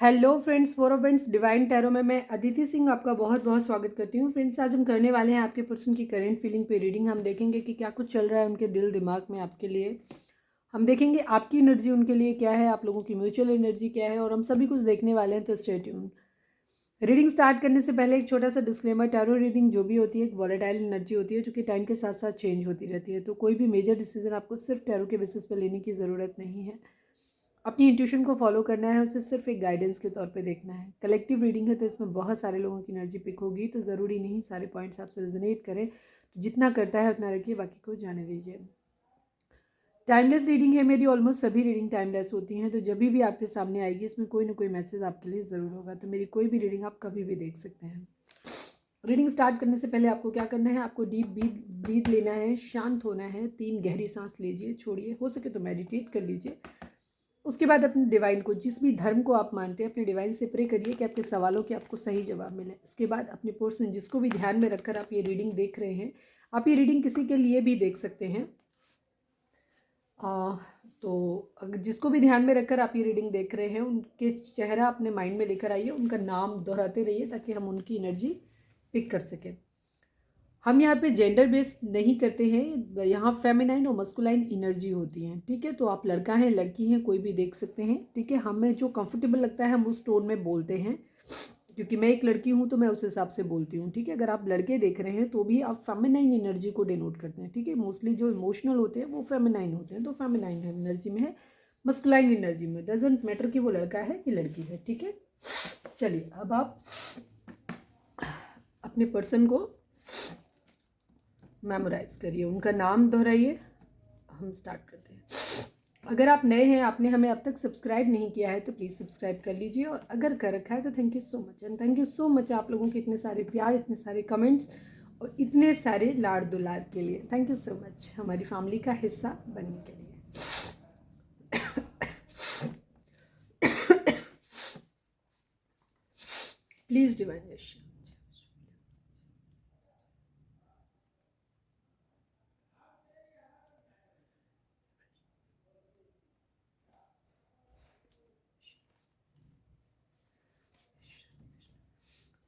Hello friends, for friends divine tarot में मैं अदिति सिंह आपका बहुत बहुत स्वागत करती हूँ। फ्रेंड्स, आज हम करने वाले हैं आपके पर्सन की करेंट फीलिंग पे रीडिंग। हम देखेंगे कि क्या कुछ चल रहा है उनके दिल दिमाग में आपके लिए। हम देखेंगे आपकी एनर्जी उनके लिए क्या है, आप लोगों की म्यूचुअल एनर्जी क्या है, और हम सभी कुछ देखने वाले हैं। तो स्टे ट्यून। रीडिंग स्टार्ट करने से पहले एक छोटा सा डिस्क्लेमर, टैरो रीडिंग जो भी होती है एक वॉलेटाइल एनर्जी होती है जो कि टाइम के साथ साथ चेंज होती रहती है। तो कोई भी मेजर डिसीजन आपको सिर्फ टैरो के बेसिस पर लेने की ज़रूरत नहीं है। अपनी इंट्यूशन को फॉलो करना है, उसे सिर्फ एक गाइडेंस के तौर पे देखना है। कलेक्टिव रीडिंग है तो इसमें बहुत सारे लोगों की एनर्जी पिक होगी, तो ज़रूरी नहीं सारे पॉइंट्स आपसे रेजोनेट करें। तो जितना करता है उतना रखिए, बाकी को जाने दीजिए। टाइमलेस रीडिंग है मेरी, ऑलमोस्ट सभी रीडिंग टाइमलेस होती हैं। तो जब भी आपके सामने आएगी इसमें कोई ना कोई मैसेज आपके लिए ज़रूर होगा। तो मेरी कोई भी रीडिंग आप कभी भी देख सकते हैं। रीडिंग स्टार्ट करने से पहले आपको क्या करना है, आपको डीप ब्रीथ लेना है, शांत होना है, 3 गहरी सांस लीजिए, छोड़िए, हो सके तो मेडिटेट कर लीजिए। उसके बाद अपने डिवाइन को, जिस भी धर्म को आप मानते हैं, अपने डिवाइन से प्रे करिए कि आपके सवालों के आपको सही जवाब मिले। इसके बाद अपने पर्सन जिसको भी ध्यान में रखकर आप ये रीडिंग देख रहे हैं, आप ये रीडिंग किसी के लिए भी देख सकते हैं। तो अगर जिसको भी ध्यान में रखकर आप ये रीडिंग देख रहे हैं, उनके चेहरा अपने माइंड में लेकर आइए, उनका नाम दोहराते रहिए ताकि हम उनकी एनर्जी पिक कर सकें। हम यहाँ पे जेंडर बेस्ड नहीं करते हैं, यहाँ फेमिनाइन और मस्कुलाइन एनर्जी होती हैं। ठीक है, तो आप लड़का हैं लड़की हैं कोई भी देख सकते हैं। ठीक है, हमें जो कंफर्टेबल लगता है हम उस टोन में बोलते हैं, क्योंकि मैं एक लड़की हूँ तो मैं उस हिसाब से बोलती हूँ। ठीक है, अगर आप लड़के देख रहे हैं तो भी आप फेमिनाइन एनर्जी को डिनोट करते हैं। ठीक है, मोस्टली जो इमोशनल होते हैं वो फेमिनाइन होते हैं, तो फेमिनाइन एनर्जी में है। मस्कुलाइन एनर्जी में डजेंट मैटर कि वो लड़का है कि लड़की है। ठीक है, चलिए अब आप अपने पर्सन को मेमोराइज करिए, उनका नाम दोहराइए। हम स्टार्ट करते हैं। अगर आप नए हैं, आपने हमें अब तक सब्सक्राइब नहीं किया है तो प्लीज़ सब्सक्राइब कर लीजिए, और अगर कर रखा है तो thank you so much. And thank you so much आप लोगों के इतने सारे प्यार, इतने सारे कमेंट्स और इतने सारे लाड दुलार के लिए। थैंक यू सो मच हमारी फैमिली का हिस्सा बनने के लिए। Please divine Yash.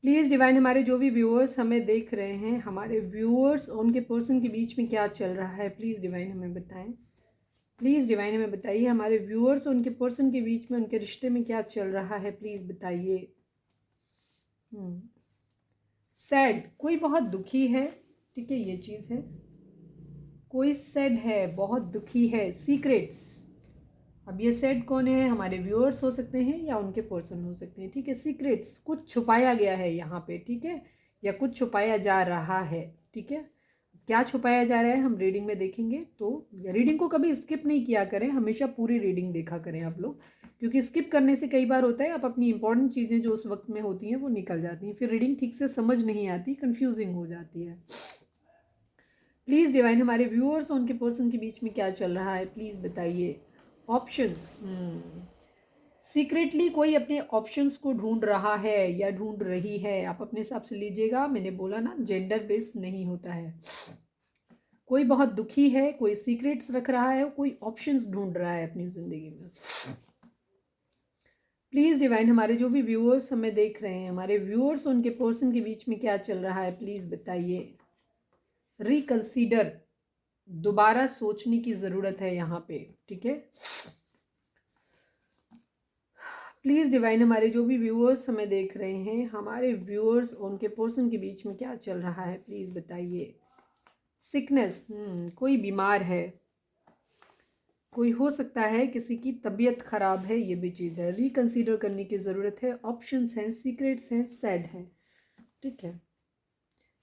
Please divine, हमारे जो भी व्यूअर्स हमें देख रहे हैं, हमारे व्यूअर्स और उनके पर्सन के बीच में क्या चल रहा है, प्लीज़ डिवाइन हमें बताएं। प्लीज़ डिवाइन हमें बताइए, हमारे व्यूअर्स और उनके पर्सन के बीच में, उनके रिश्ते में क्या चल रहा है, प्लीज़ बताइए। सैड, कोई बहुत दुखी है। ठीक है, ये चीज़ है, कोई सैड है, बहुत दुखी है। सीक्रेट्स, अब ये सैड कौन है, हमारे व्यूअर्स हो सकते हैं या उनके पर्सन हो सकते हैं। ठीक है, सीक्रेट्स, कुछ छुपाया गया है यहाँ पे। ठीक है, या कुछ छुपाया जा रहा है। ठीक है, क्या छुपाया जा रहा है हम रीडिंग में देखेंगे। तो रीडिंग को कभी स्किप नहीं किया करें, हमेशा पूरी रीडिंग देखा करें आप लोग, क्योंकि स्किप करने से कई बार होता है आप अपनी इंपॉर्टेंट चीज़ें जो उस वक्त में होती हैं वो निकल जाती हैं, फिर रीडिंग ठीक से समझ नहीं आती, कंफ्यूजिंग हो जाती है। प्लीज़ डिवाइन, हमारे व्यूअर्स और उनके पर्सन के बीच में क्या चल रहा है, प्लीज़ बताइए। ऑप्शंस, सीक्रेटली कोई अपने ऑप्शंस को ढूंढ रहा है या ढूंढ रही है, आप अपने हिसाब से लीजिएगा। मैंने बोला ना, जेंडर बेस्ड नहीं होता है। कोई बहुत दुखी है, कोई सीक्रेट्स रख रहा है, कोई ऑप्शंस ढूंढ रहा है अपनी ज़िंदगी में। प्लीज़ डिवाइन, हमारे जो भी व्यूअर्स हमें देख रहे हैं, हमारे व्यूअर्स उनके पर्सन के बीच में क्या चल रहा है, प्लीज़ बताइए। रिकंसीडर, दोबारा सोचने की ज़रूरत है यहाँ पे। ठीक है, प्लीज़ डिवाइन, हमारे जो भी व्यूअर्स हमें देख रहे हैं, हमारे व्यूअर्स और उनके पर्सन के बीच में क्या चल रहा है, प्लीज़ बताइए। सिकनेस, कोई बीमार है, कोई हो सकता है किसी की तबीयत खराब है, ये भी चीज़ है, रिकंसीडर करने की ज़रूरत है। ऑप्शंस हैं, सीक्रेट्स हैं, सैड हैं। ठीक है,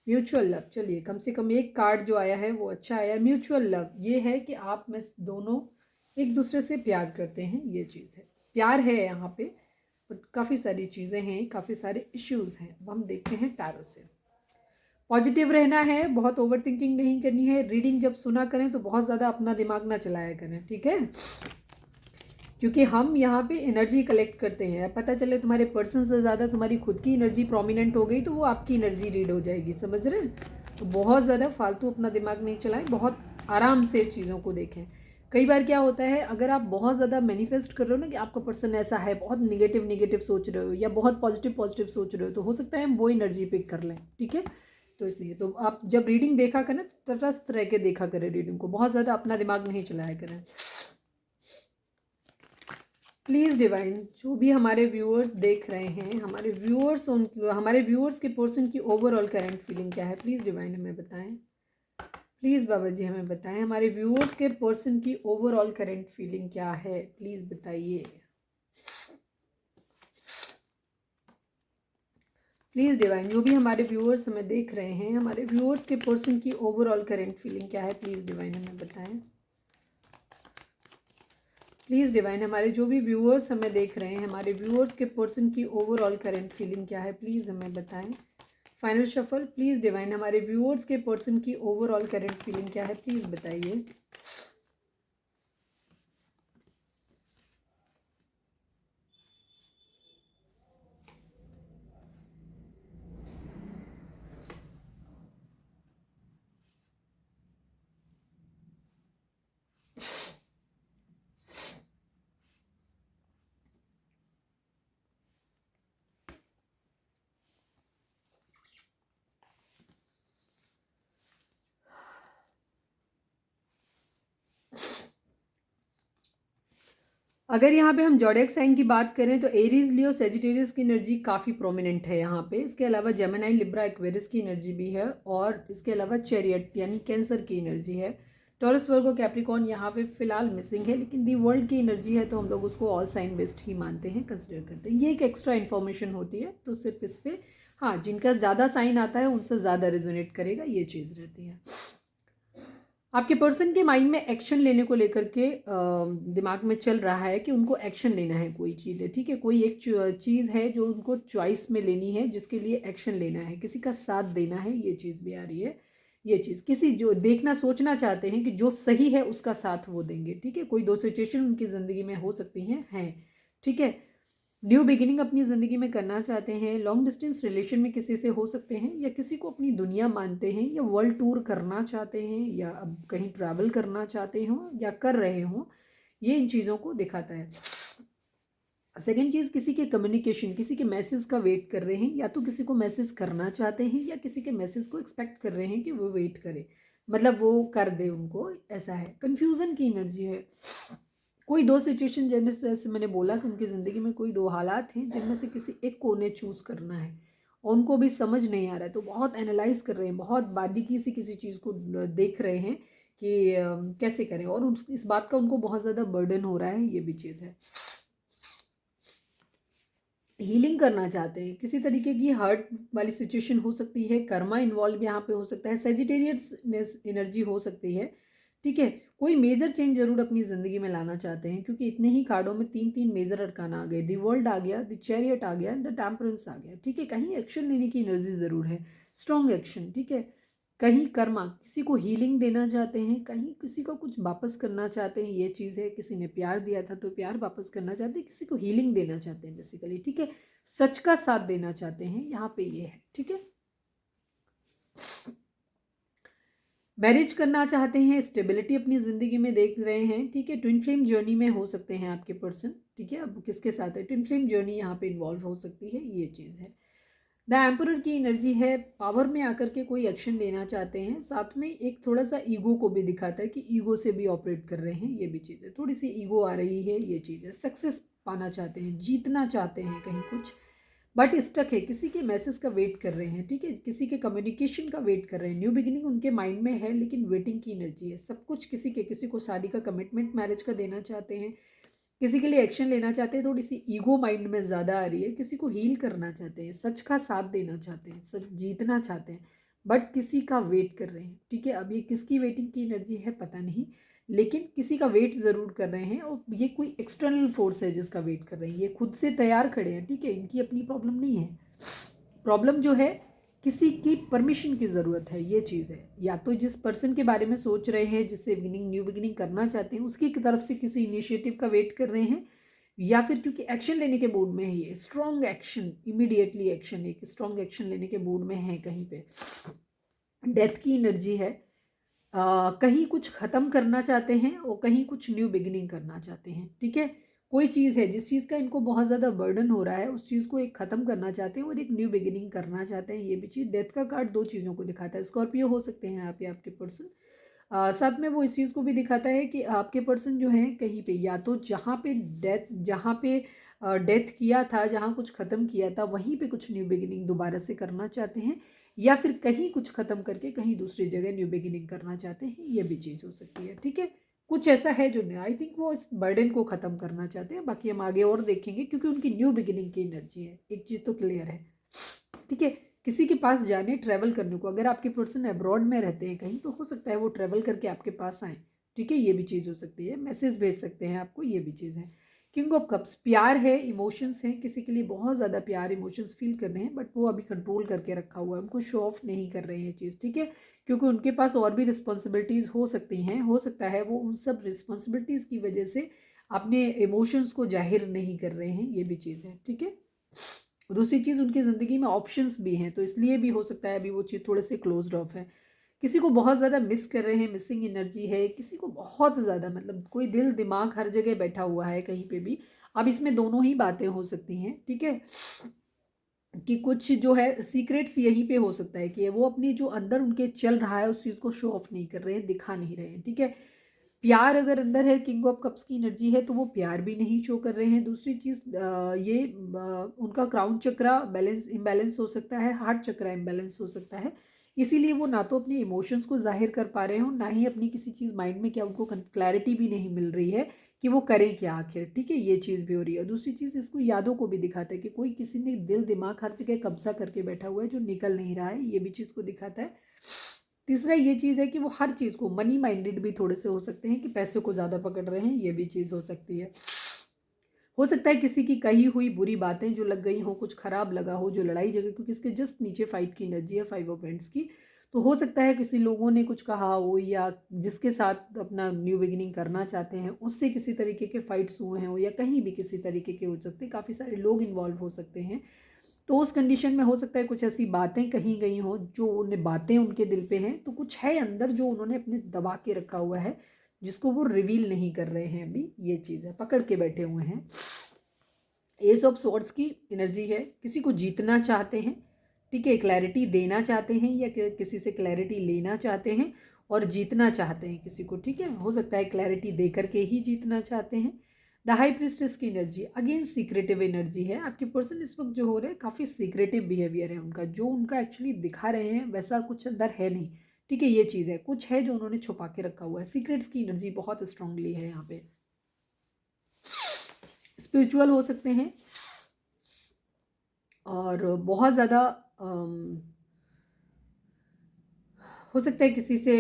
म्यूचुअल लव, चलिए कम से कम एक कार्ड जो आया है वो अच्छा आया। म्यूचुअल लव, ये है कि आप में दोनों एक दूसरे से प्यार करते हैं, ये चीज़ है। प्यार है यहाँ पे, बट काफ़ी सारी चीज़ें हैं, काफ़ी सारे इश्यूज़ हैं। अब हम देखते हैं टैरो से। पॉजिटिव रहना है, बहुत ओवर थिंकिंग नहीं करनी है। रीडिंग जब सुना करें तो बहुत ज़्यादा अपना दिमाग ना चलाया करें। ठीक है, क्योंकि हम यहाँ पे एनर्जी कलेक्ट करते हैं। पता चले तुम्हारे पर्सन से ज़्यादा तुम्हारी खुद की एनर्जी प्रोमिनेंट हो गई तो वो आपकी एनर्जी रीड हो जाएगी, समझ रहे हैं। तो बहुत ज़्यादा फालतू अपना दिमाग नहीं चलाएं, बहुत आराम से चीज़ों को देखें। कई बार क्या होता है, अगर आप बहुत ज़्यादा मैनिफेस्ट कर रहे हो ना कि आपका पर्सन ऐसा है, बहुत निगेटिव निगेटिव सोच रहे हो या बहुत पॉजिटिव पॉजिटिव सोच रहे हो, तो हो सकता है हम वो एनर्जी पिक कर लें। ठीक है, तो इसलिए तो आप जब रीडिंग देखा करें तो तटस्थ रह के देखा करें रीडिंग को, बहुत ज़्यादा अपना दिमाग नहीं चलाया करें। प्लीज़ डिवाइन, जो भी हमारे व्यूअर्स देख रहे हैं, हमारे व्यूअर्स के पर्सन की ओवरऑल करंट फीलिंग क्या है, प्लीज़ डिवाइन हमें बताएं। प्लीज़ बाबा जी हमें बताएं, हमारे व्यूअर्स के पर्सन की ओवरऑल करंट फीलिंग क्या है, प्लीज़ बताइए। प्लीज़ डिवाइन, जो भी हमारे व्यूअर्स हमें देख रहे हैं, हमारे व्यूअर्स के पर्सन की ओवरऑल करंट फीलिंग क्या है, प्लीज़ डिवाइन हमें बताएं। प्लीज़ डिवाइन, हमारे जो भी व्यूअर्स हमें देख रहे हैं, हमारे व्यूअर्स के पर्सन की ओवरऑल करंट फीलिंग क्या है, प्लीज़ हमें बताएं। फाइनल शफल, प्लीज़ डिवाइन, हमारे व्यूअर्स के पर्सन की ओवरऑल करंट फीलिंग क्या है, प्लीज़ बताइए। अगर यहाँ पे हम ज़ोडिएक साइन की बात करें तो एरीज, लियो, सेजिटेरियस की एनर्जी काफ़ी प्रोमिनेंट है यहाँ पे। इसके अलावा जेमिनी, लिब्रा, एक्वेरियस की एनर्जी भी है, और इसके अलावा चैरियट यानी कैंसर की एनर्जी है। टॉरस, वर्गो, कैप्रिकॉर्न यहाँ पे फिलहाल मिसिंग है, लेकिन दी वर्ल्ड की एनर्जी है तो हम लोग उसको ऑल साइन बेस्ड ही मानते हैं, कंसिडर करते हैं। ये एक एक्स्ट्रा इन्फॉर्मेशन होती है, तो सिर्फ इस पर हाँ, जिनका ज़्यादा साइन आता है उनसे ज़्यादा रेजोनेट करेगा, ये चीज़ रहती है। आपके पर्सन के माइंड में एक्शन लेने को लेकर के दिमाग में चल रहा है कि उनको एक्शन लेना है, कोई चीज़ है, ठीक है, कोई एक चीज़ है जो उनको चॉइस में लेनी है, जिसके लिए एक्शन लेना है, किसी का साथ देना है, ये चीज़ भी आ रही है। ये चीज़ किसी जो देखना सोचना चाहते हैं कि जो सही है उसका साथ वो देंगे। ठीक है, कोई दो सिचुएशन उनकी ज़िंदगी में हो सकती हैं। ठीक है, न्यू बिगिनिंग अपनी ज़िंदगी में करना चाहते हैं, लॉन्ग डिस्टेंस रिलेशन में किसी से हो सकते हैं, या किसी को अपनी दुनिया मानते हैं, या वर्ल्ड टूर करना चाहते हैं, या अब कहीं ट्रैवल करना चाहते हों या कर रहे हों, ये इन चीज़ों को दिखाता है। सेकेंड चीज़, किसी के कम्युनिकेशन, किसी के मैसेज का वेट कर रहे हैं, या तो किसी को मैसेज करना चाहते हैं या किसी के मैसेज को एक्सपेक्ट कर रहे हैं कि वो वेट करे, मतलब वो कर दे उनको, ऐसा है। कन्फ्यूज़न की एनर्जी है, कोई दो सिचुएशन, जैसे मैंने बोला कि उनकी ज़िंदगी में कोई दो हालात हैं जिनमें से किसी एक को उन्हें चूज़ करना है, और उनको भी समझ नहीं आ रहा है, तो बहुत एनालाइज कर रहे हैं, बहुत बारीकी से किसी चीज़ को देख रहे हैं कि कैसे करें, और इस बात का उनको बहुत ज़्यादा बर्डन हो रहा है, ये भी चीज़ है। हीलिंग करना चाहते हैं, किसी तरीके की हर्ट वाली सिचुएशन हो सकती है, कर्मा इन्वॉल्व यहाँ पे हो सकता है, सेजिटेरियस एनर्जी हो सकती है। ठीक है, कोई मेजर चेंज जरूर अपनी ज़िंदगी में लाना चाहते हैं, क्योंकि इतने ही कार्डों में तीन तीन मेजर अरकाना आ गए, दी वर्ल्ड आ गया, द चैरियट आ गया, द टेम्परेंस आ गया। ठीक है, कहीं एक्शन लेने की एनर्जी ज़रूर है, स्ट्रॉन्ग एक्शन। ठीक है, कहीं कर्मा, किसी को हीलिंग देना चाहते हैं, कहीं किसी को कुछ वापस करना चाहते हैं, ये चीज़ है। किसी ने प्यार दिया था तो प्यार वापस करना चाहते हैं, किसी को हीलिंग देना चाहते हैं बेसिकली। ठीक है, सच का साथ देना चाहते हैं, यहाँ पे ये है। ठीक है, मैरिज करना चाहते हैं, स्टेबिलिटी अपनी ज़िंदगी में देख रहे हैं। ठीक है, ट्विन फ्लेम जर्नी में हो सकते हैं आपके पर्सन। ठीक है, अब किसके साथ है, ट्विन फ्लेम जर्नी यहाँ पे इन्वॉल्व हो सकती है, ये चीज़ है। द एम्परर की एनर्जी है, पावर में आकर के कोई एक्शन लेना चाहते हैं, साथ में एक थोड़ा सा ईगो को भी दिखाता है कि ईगो से भी ऑपरेट कर रहे हैं, ये भी चीज़ है। थोड़ी सी ईगो आ रही है, ये चीज़ है। सक्सेस पाना चाहते हैं, जीतना चाहते हैं कहीं कुछ, बट स्टक है, किसी के मैसेज का वेट कर रहे हैं। ठीक है, किसी के कम्युनिकेशन का वेट कर रहे हैं। न्यू बिगिनिंग उनके माइंड में है, लेकिन वेटिंग की एनर्जी है। सब कुछ किसी को शादी का कमिटमेंट, मैरिज का देना चाहते हैं, किसी के लिए एक्शन लेना चाहते हैं, थोड़ी सी ईगो माइंड में ज़्यादा आ रही है। किसी को हील करना चाहते हैं, सच का साथ देना चाहते हैं, सच जीतना चाहते हैं, बट किसी का वेट कर रहे हैं। ठीक है, अब ये किसकी वेटिंग की एनर्जी है पता नहीं, लेकिन किसी का वेट ज़रूर कर रहे हैं, और ये कोई एक्सटर्नल फोर्स है जिसका वेट कर रहे हैं। ये खुद से तैयार खड़े हैं। ठीक है, इनकी अपनी प्रॉब्लम नहीं है। प्रॉब्लम जो है, किसी की परमिशन की ज़रूरत है, ये चीज़ है। या तो जिस पर्सन के बारे में सोच रहे हैं, जिससे न्यू बिगिनिंग करना चाहते हैं, उसकी तरफ से किसी इनिशिएटिव का वेट कर रहे हैं, या फिर क्योंकि एक्शन लेने के मूड में है, ये स्ट्रॉन्ग एक्शन, इमीडिएटली एक्शन, एक स्ट्रॉन्ग एक्शन लेने के मूड में है कहीं पे। डेथ की एनर्जी है, कहीं कुछ ख़त्म करना चाहते हैं और कहीं कुछ न्यू बिगिनिंग करना चाहते हैं, ठीक है। कोई चीज़ है जिस चीज़ का इनको बहुत ज़्यादा बर्डन हो रहा है, उस चीज़ को एक ख़त्म करना चाहते हैं और एक न्यू बिगिनिंग करना चाहते हैं। ये भी चीज़, डेथ का कार्ड दो चीज़ों को दिखाता है। स्कॉर्पियो हो सकते हैं आप या आपके पर्सन। साथ में वो इस चीज़ को भी दिखाता है कि आपके पर्सन जो हैं कहीं पे, या तो जहाँ पे डेथ किया था, जहाँ कुछ ख़त्म किया था, वहीं पे कुछ न्यू बिगिनिंग दोबारा से करना चाहते हैं, या फिर कहीं कुछ ख़त्म करके कहीं दूसरी जगह न्यू बिगिनिंग करना चाहते हैं। ये भी चीज़ हो सकती है, ठीक है। कुछ ऐसा है जो आई थिंक वो इस बर्डन को ख़त्म करना चाहते हैं। बाकी हम आगे और देखेंगे, क्योंकि उनकी न्यू बिगिनिंग की एनर्जी है। एक चीज़ तो क्लियर है, ठीक है। किसी के पास जाने, ट्रैवल करने को, अगर आपके पर्सन अब्रॉड में रहते हैं कहीं, तो हो सकता है वो ट्रैवल करके आपके पास आए, ठीक है। ये भी चीज़ हो सकती है। मैसेज भेज सकते हैं आपको, ये भी चीज़ है। किंग ऑफ कप्स, प्यार है, इमोशंस हैं, किसी के लिए बहुत ज़्यादा प्यार इमोशंस फील कर रहे हैं, बट वो अभी कंट्रोल करके रखा हुआ है, उनको शो ऑफ नहीं कर रहे हैं चीज़, ठीक है। क्योंकि उनके पास और भी रिस्पॉन्सिबिलिटीज़ हो सकती हैं, हो सकता है वो उन सब रिस्पॉन्सिबिलिटीज़ की वजह से अपने इमोशंस को जाहिर नहीं कर रहे हैं। ये भी चीज़ है, ठीक है। दूसरी चीज़, उनकी ज़िंदगी में ऑप्शंस भी हैं, तो इसलिए भी हो सकता है अभी वो चीज़ थोड़े से क्लोज्ड ऑफ है। किसी को बहुत ज़्यादा मिस कर रहे हैं, मिसिंग एनर्जी है किसी को बहुत ज़्यादा, मतलब कोई दिल दिमाग हर जगह बैठा हुआ है कहीं पे भी। अब इसमें दोनों ही बातें हो सकती हैं, ठीक है। कि कुछ जो है सीक्रेट्स यहीं पे हो सकता है कि वो अपनी जो अंदर उनके चल रहा है उस चीज़ को शो ऑफ नहीं कर रहे हैं, दिखा नहीं रहे हैं, ठीक है। प्यार अगर अंदर है, किंग ऑफ कप्स की एनर्जी है, तो वो प्यार भी नहीं शो कर रहे हैं। दूसरी चीज़ उनका क्राउन चक्रा बैलेंस इम्बैलेंस हो सकता है, हार्ट चक्रा इम्बैलेंस हो सकता है। इसीलिए वो ना तो अपने इमोशंस को जाहिर कर पा रहे हो, ना ही अपनी किसी चीज़ माइंड में क्या उनको क्लैरिटी भी नहीं मिल रही है कि वो करें क्या आखिर, ठीक है। ये चीज़ भी हो रही है। दूसरी चीज़, इसको यादों को भी दिखाता है कि कोई किसी ने दिल दिमाग हर जगह कब्जा करके बैठा हुआ है जो निकल नहीं रहा है। ये भी चीज़ को दिखाता है। तीसरा ये चीज़ है कि वो हर चीज़ को मनी माइंडेड भी थोड़े से हो सकते हैं, कि पैसे को ज़्यादा पकड़ रहे हैं। ये भी चीज़ हो सकती है। हो सकता है किसी की कही हुई बुरी बातें जो लग गई हो, कुछ खराब लगा हो, जो लड़ाई झगड़े, क्योंकि इसके जस्ट नीचे 5 की एनर्जी है, 5 ऑफ हैंड्स की। तो हो सकता है किसी लोगों ने कुछ कहा हो, या जिसके साथ अपना न्यू बिगिनिंग करना चाहते हैं उससे किसी तरीके के फाइट्स हुए हों, या कहीं भी किसी तरीके के हो सकते हैं। काफ़ी सारे लोग इन्वॉल्व हो सकते हैं। तो उस कंडीशन में हो सकता है कुछ ऐसी बातें कही गई हों, जो उन्हें बातें उनके दिल पे हैं, तो कुछ है अंदर जो उन्होंने अपने दबा के रखा हुआ है, जिसको वो रिवील नहीं कर रहे हैं अभी। ये चीज़ है, पकड़ के बैठे हुए हैं। एस ऑफ स्वॉर्ड्स की एनर्जी है, किसी को जीतना चाहते हैं, ठीक है, क्लैरिटी देना चाहते हैं, या किसी से क्लैरिटी लेना चाहते हैं और जीतना चाहते हैं किसी को, ठीक है। हो सकता है क्लैरिटी दे करके ही जीतना चाहते हैं। द हाई प्रिस्टेस की एनर्जी अगेन सीक्रेटिव एनर्जी है। आपके पर्सन इस वक्त जो हो रहे हैं काफ़ी सीक्रेटिव बिहेवियर है उनका, जो उनका एक्चुअली दिखा रहे हैं वैसा कुछ अंदर है नहीं, ठीक है। ये चीज़ है, कुछ है जो उन्होंने छुपा के रखा हुआ है। सीक्रेट्स की एनर्जी बहुत स्ट्रांगली है यहाँ पे। स्पिरिचुअल हो सकते हैं, और बहुत ज़्यादा हो सकता है किसी से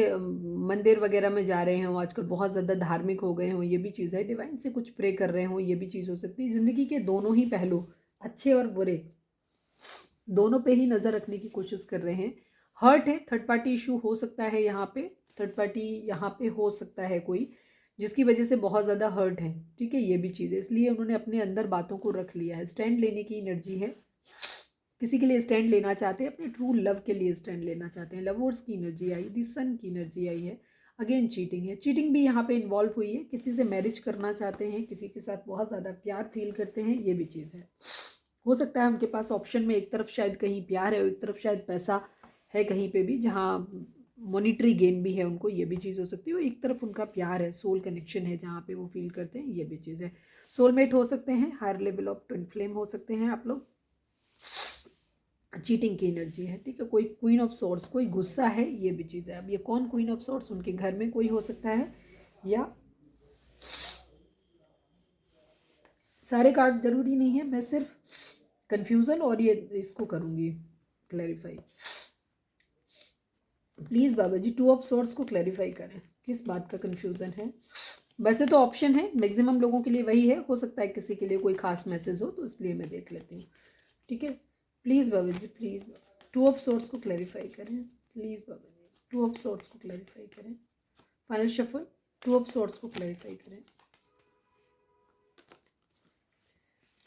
मंदिर वगैरह में जा रहे हों, आजकल बहुत ज़्यादा धार्मिक हो गए हों। ये भी चीज़ है। डिवाइन से कुछ प्रे कर रहे हों, ये भी चीज़ हो सकती है। ज़िंदगी के दोनों ही पहलू, अच्छे और बुरे, दोनों पे ही नज़र रखने की कोशिश कर रहे हैं। हर्ट है, थर्ड पार्टी इशू हो सकता है यहाँ पे। थर्ड पार्टी यहाँ पे हो सकता है कोई, जिसकी वजह से बहुत ज़्यादा हर्ट है, ठीक है। ये भी चीज़ है, इसलिए उन्होंने अपने अंदर बातों को रख लिया है। स्टैंड लेने की एनर्जी है, किसी के लिए स्टैंड लेना चाहते हैं, अपने ट्रू लव के लिए स्टैंड लेना चाहते हैं। लवर्स की एनर्जी आई, दी सन की एनर्जी आई है। अगेन चीटिंग है, चीटिंग भी यहाँ पे इन्वॉल्व हुई है। किसी से मैरिज करना चाहते हैं, किसी के साथ बहुत ज़्यादा प्यार फील करते हैं, ये भी चीज़ है। हो सकता है उनके पास ऑप्शन में एक तरफ शायद कहीं प्यार है और एक तरफ शायद पैसा है, कहीं पे भी जहाँ मॉनिटरी गेन भी है उनको, ये भी चीज़ हो सकती है। और एक तरफ उनका प्यार है, सोल कनेक्शन है जहाँ पे वो फील करते हैं, ये भी चीज़ है। सोलमेट हो सकते हैं, higher level of twin flame हो सकते हैं आप लोग। चीटिंग की एनर्जी है, ठीक है। कोई क्वीन ऑफ सॉर्ड्स, कोई गुस्सा है, ये भी चीज़ है। अब ये कौन क्वीन ऑफ सॉर्ड्स, उनके घर में कोई हो सकता है, या सारे कार्ड जरूरी नहीं है, मैं सिर्फ कंफ्यूजन और ये इसको करूँगी clarify. Please Baba ji two of swords को क्लैरिफाई करें, किस बात का कंफ्यूजन है। वैसे तो ऑप्शन है, मैक्सिमम लोगों के लिए वही है, हो सकता है किसी के लिए कोई खास मैसेज हो, तो इसलिए मैं देख लेती हूँ, ठीक है। Please Baba ji, please two of swords को क्लैरिफाई करें, please Baba ji two of swords को क्लैरिफाई करें। Final shuffle, two of swords को क्लैरिफाई करें।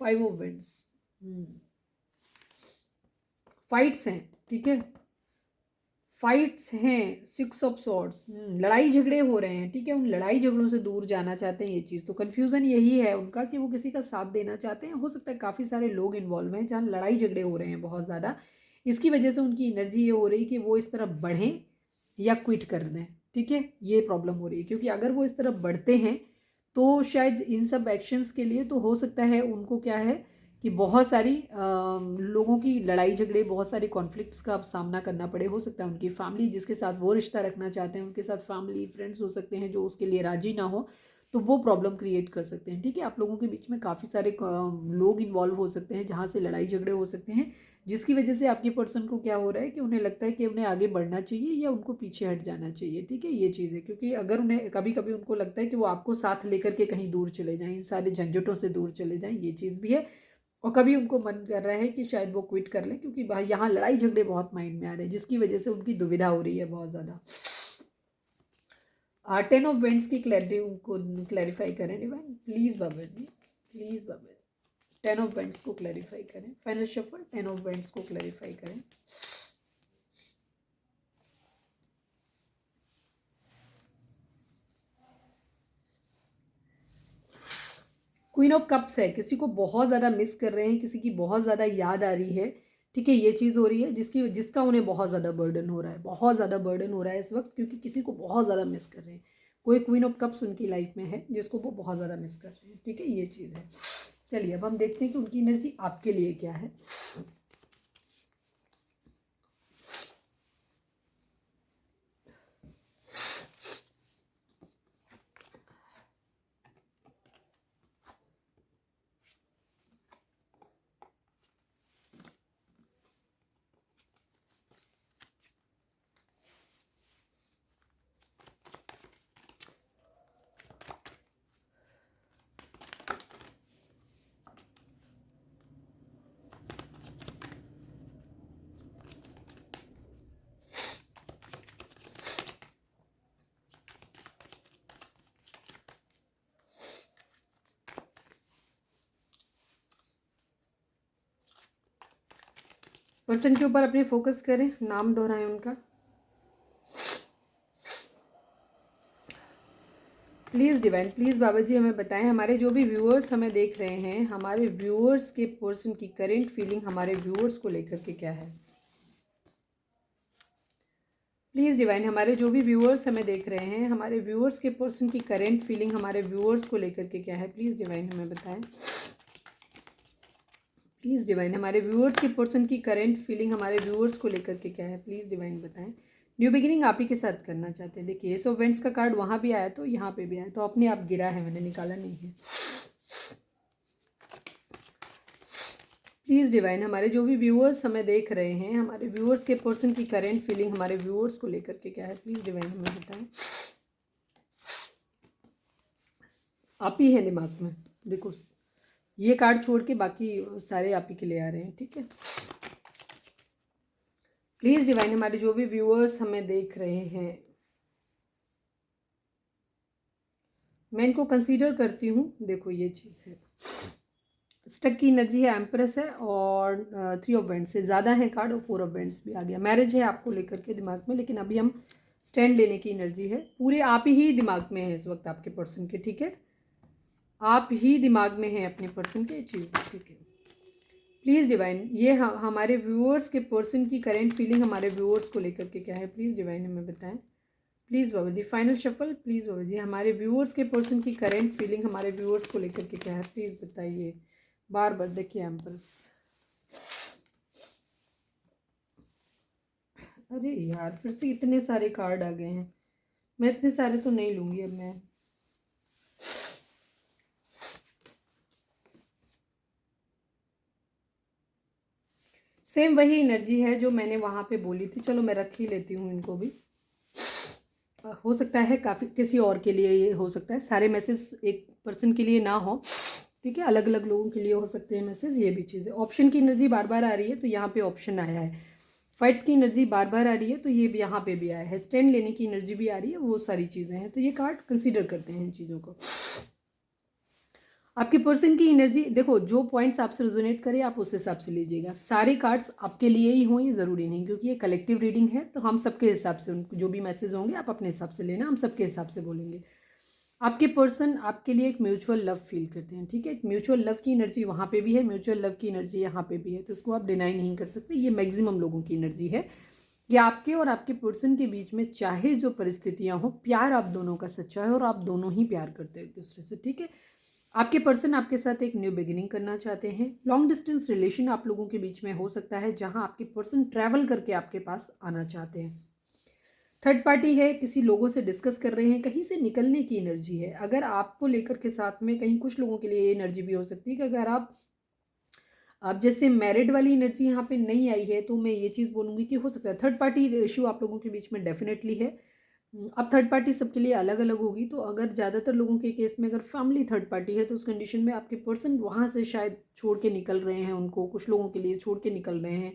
5 ऑफ विंड्स, फाइट्स हैं, ठीक है। फाइट्स हैं, 6 ऑफ सॉर्ड्स, लड़ाई झगड़े हो रहे हैं, ठीक है, उन लड़ाई झगड़ों से दूर जाना चाहते हैं। ये चीज़ तो कन्फ्यूज़न यही है उनका कि वो किसी का साथ देना चाहते हैं। हो सकता है काफ़ी सारे लोग इन्वॉल्व हैं जहाँ लड़ाई झगड़े हो रहे हैं बहुत ज़्यादा। इसकी वजह से उनकी एनर्जी ये हो रही कि वो इस तरफ बढ़ें या क्विट कर दें, ठीक है, ये प्रॉब्लम हो रही है। क्योंकि अगर वो इस तरफ बढ़ते हैं तो शायद इन सब एक्शंस के लिए तो हो सकता है उनको क्या है कि बहुत सारी लोगों की लड़ाई झगड़े, बहुत सारी कॉन्फ्लिक्ट्स का अब सामना करना पड़े। हो सकता है उनकी फैमिली जिसके साथ वो रिश्ता रखना चाहते हैं, उनके साथ फैमिली फ्रेंड्स हो सकते हैं जो उसके लिए राजी ना हो, तो वो प्रॉब्लम क्रिएट कर सकते हैं, ठीक है। आप लोगों के बीच में काफ़ी सारे लोग इन्वॉल्व हो सकते हैं जहाँ से लड़ाई झगड़े हो सकते हैं, जिसकी वजह से आपके पर्सन को क्या हो रहा है कि उन्हें लगता है कि उन्हें आगे बढ़ना चाहिए या उनको पीछे हट जाना चाहिए, ठीक है, ये चीज़ है। क्योंकि अगर उन्हें कभी कभी उनको लगता है कि वो आपको साथ लेकर के कहीं दूर चले जाएं, इन सारे झंझटों से दूर चले जाएं, ये चीज़ भी है। और कभी उनको मन कर रहा है कि शायद वो क्विट कर लें, क्योंकि भाई यहाँ लड़ाई झगड़े बहुत माइंड में आ रहे हैं, जिसकी वजह से उनकी दुविधा हो रही है बहुत ज़्यादा। 10 ऑफ वेंट्स की क्लैरिटी उनको क्लैरिफाई करें divine, please Baba ji, please Baba ji. 10 of wands को क्लैरिफाई करें, फाइनल शफल 10 ऑफ वेंट्स को क्लैरिफाई करें। क्वीन ऑफ कप्स है, किसी को बहुत ज़्यादा मिस कर रहे हैं, किसी की बहुत ज़्यादा याद आ रही है, ठीक है, ये चीज़ हो रही है जिसका उन्हें बहुत ज़्यादा बर्डन हो रहा है, बहुत ज़्यादा बर्डन हो रहा है इस वक्त, क्योंकि किसी को बहुत ज़्यादा मिस कर रहे हैं। कोई क्वीन ऑफ कप्स उनकी लाइफ में है जिसको वो बहुत ज़्यादा मिस कर रहे हैं, ठीक है, ये चीज़ है। चलिए अब हम देखते हैं कि उनकी एनर्जी आपके लिए क्या है। पर्सन के ऊपर अपने फोकस करें, नाम दोहराएं उनका। प्लीज़ डिवाइन, प्लीज़ बाबा जी हमें बताएं, हमारे जो भी व्यूअर्स हमें देख रहे हैं, हमारे व्यूअर्स के पर्सन की करेंट फीलिंग हमारे व्यूअर्स को लेकर के क्या है। प्लीज़ डिवाइन, हमारे जो भी व्यूअर्स हमें देख रहे हैं, हमारे व्यूअर्स के पर्सन की करेंट फीलिंग हमारे व्यूअर्स को लेकर के क्या है। प्लीज़ डिवाइन हमें बताएं। प्लीज़ डिवाइन, हमारे व्यूअर्स के पर्सन की करेंट फीलिंग हमारे व्यूअर्स को लेकर के क्या है। प्लीज़ डिवाइन बताएं। न्यू बिगिनिंग आप ही के साथ करना चाहते हैं। देखिए एस ऑफ वेंट्स का कार्ड वहाँ भी आया तो यहाँ पे भी आया, तो अपने आप गिरा है, मैंने निकाला नहीं है। प्लीज़ डिवाइन, हमारे जो भी व्यूअर्स हमें देख रहे हैं, हमारे व्यूअर्स के पर्सन की करेंट फीलिंग हमारे व्यूअर्स को लेकर के क्या है। प्लीज़ डिवाइन हमें बताएं। आप ही है दिमाग में, देखो ये कार्ड छोड़ के बाकी सारे आप ही के लिए आ रहे हैं, ठीक है। प्लीज़ डिवाइन, हमारे जो भी व्यूअर्स हमें देख रहे हैं, मैं इनको कंसीडर करती हूँ। देखो ये चीज़ है, स्टक की एनर्जी है, एम्प्रेस है और 3 ऑफ वेंट्स से ज़्यादा है कार्ड, और 4 ऑफ वेंट्स भी आ गया। मैरिज है आपको लेकर के दिमाग में, लेकिन अभी हम स्टैंड लेने की एनर्जी है, पूरे आप ही दिमाग में है इस वक्त आपके पर्सन के, ठीक है, आप ही दिमाग में है अपने पर्सन के चीज़, ठीक है। प्लीज़ डिवाइन, ये हमारे व्यूअर्स के पर्सन की करेंट फीलिंग हमारे व्यूअर्स को लेकर के क्या है। प्लीज़ डिवाइन हमें बताएं। Please Baba ji final shuffle, please Baba ji, हमारे व्यूअर्स के पर्सन की करेंट फीलिंग हमारे व्यूअर्स को लेकर के क्या है। प्लीज़ बताइए। बार बार देखिए एम्प्रेस, अरे यार फिर से इतने सारे कार्ड आ गए हैं, मैं इतने सारे तो नहीं लूँगी अब मैं। सेम वही एनर्जी है जो मैंने वहाँ पे बोली थी, चलो मैं रख ही लेती हूँ इनको भी। हो सकता है काफ़ी किसी और के लिए ये हो सकता है, सारे मैसेज एक पर्सन के लिए ना हो, ठीक है, अलग अलग लोगों के लिए हो सकते हैं मैसेज, ये भी चीज़ है। ऑप्शन की एनर्जी बार बार आ रही है तो यहाँ पे ऑप्शन आया है। फाइट्स की एनर्जी बार बार आ रही है तो ये भी यहाँ पे भी आया है। स्टैंड लेने की एनर्जी भी आ रही है, वो सारी चीज़ें हैं, तो ये कार्ड कंसीडर करते हैं इन चीज़ों को। आपके पर्सन की एनर्जी देखो, जो पॉइंट्स आपसे रेजोनेट करे आप उस हिसाब से लीजिएगा। सारे कार्ड्स आपके लिए ही हों ये ज़रूरी नहीं, क्योंकि ये कलेक्टिव रीडिंग है, तो हम सबके हिसाब से उनको जो भी मैसेज होंगे आप अपने हिसाब से लेना, हम सबके हिसाब से बोलेंगे। आपके पर्सन आपके लिए एक म्यूचुअल लव फील करते हैं, ठीक है। एक म्यूचुअल लव की एनर्जी वहाँ पे भी है, म्यूचुअल लव की एनर्जी यहाँ पे भी है, तो इसको आप डिनाई नहीं कर सकते। ये मैक्सिमम लोगों की एनर्जी है कि आपके और आपके पर्सन के बीच में चाहे जो परिस्थितियाँ हो, प्यार आप दोनों का सच्चा है और आप दोनों ही प्यार करते हैं एक दूसरे से, ठीक है। आपके पर्सन आपके साथ एक न्यू बिगिनिंग करना चाहते हैं। लॉन्ग डिस्टेंस रिलेशन आप लोगों के बीच में हो सकता है, जहां आपके पर्सन ट्रैवल करके आपके पास आना चाहते हैं। थर्ड पार्टी है, किसी लोगों से डिस्कस कर रहे हैं, कहीं से निकलने की एनर्जी है। अगर आपको लेकर के साथ में कहीं कुछ लोगों के लिए ये एनर्जी भी हो सकती है कि अगर आप जैसे मैरिड वाली एनर्जी यहाँ पे नहीं आई है, तो मैं ये चीज़ बोलूँगी कि हो सकता है थर्ड पार्टी इशू आप लोगों के बीच में डेफिनेटली है। अब थर्ड पार्टी सबके लिए अलग अलग होगी, तो अगर ज़्यादातर लोगों के केस में अगर फैमिली थर्ड पार्टी है, तो उस कंडीशन में आपके पर्सन वहाँ से शायद छोड़ के निकल रहे हैं उनको, कुछ लोगों के लिए छोड़ के निकल रहे हैं।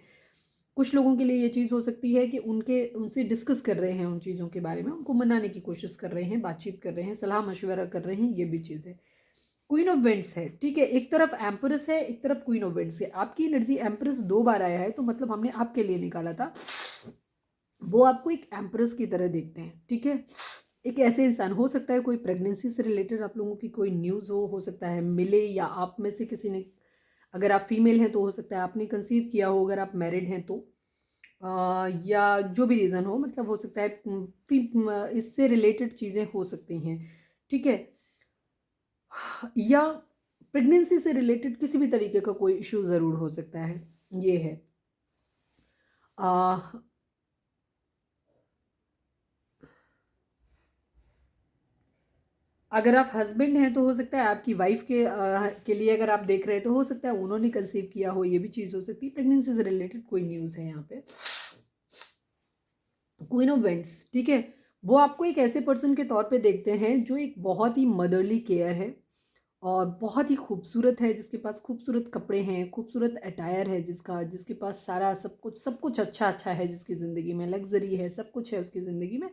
कुछ लोगों के लिए ये चीज़ हो सकती है कि उनसे डिस्कस कर रहे हैं उन चीज़ों के बारे में, उनको मनाने की कोशिश कर रहे हैं, बातचीत कर रहे हैं, सलाह मशवरा कर रहे हैं, ये भी चीज़ है। क्वीन ऑफ वेंट्स है, ठीक है। एक तरफ एम्प्रेस है, एक तरफ क्वीन ऑफ वेंट्स है। आपकी एनर्जी एम्प्रेस 2 बार आया है, तो मतलब हमने आपके लिए निकाला था, वो आपको एक एम्प्रेस की तरह देखते हैं, ठीक है। एक ऐसे इंसान, हो सकता है कोई प्रेगनेंसी से रिलेटेड आप लोगों की कोई न्यूज़ हो सकता है मिले, या आप में से किसी ने, अगर आप फीमेल हैं तो हो सकता है आपने कंसीव किया हो, अगर आप मैरिड हैं तो या जो भी रीज़न हो, मतलब हो सकता है इससे रिलेटेड चीज़ें हो सकती हैं, ठीक है। या प्रेगनेंसी से रिलेटेड किसी भी तरीके का कोई इशू ज़रूर हो सकता है, ये है। अगर आप हस्बैंड हैं तो हो सकता है आपकी वाइफ के लिए अगर आप देख रहे हैं तो हो सकता है उन्होंने कंसीव किया हो, ये भी चीज़ हो सकती है। प्रेगनेंसी से रिलेटेड कोई न्यूज़ है यहाँ पे। क्वीन ऑफ वेंट्स, ठीक है। वो आपको एक ऐसे पर्सन के तौर पे देखते हैं जो एक बहुत ही मदरली केयर है और बहुत ही खूबसूरत है, जिसके पास खूबसूरत कपड़े हैं, खूबसूरत अटायर है, जिसके पास सारा सब कुछ अच्छा अच्छा है, जिसकी ज़िंदगी में लग्जरी है, सब कुछ है उसकी ज़िंदगी में,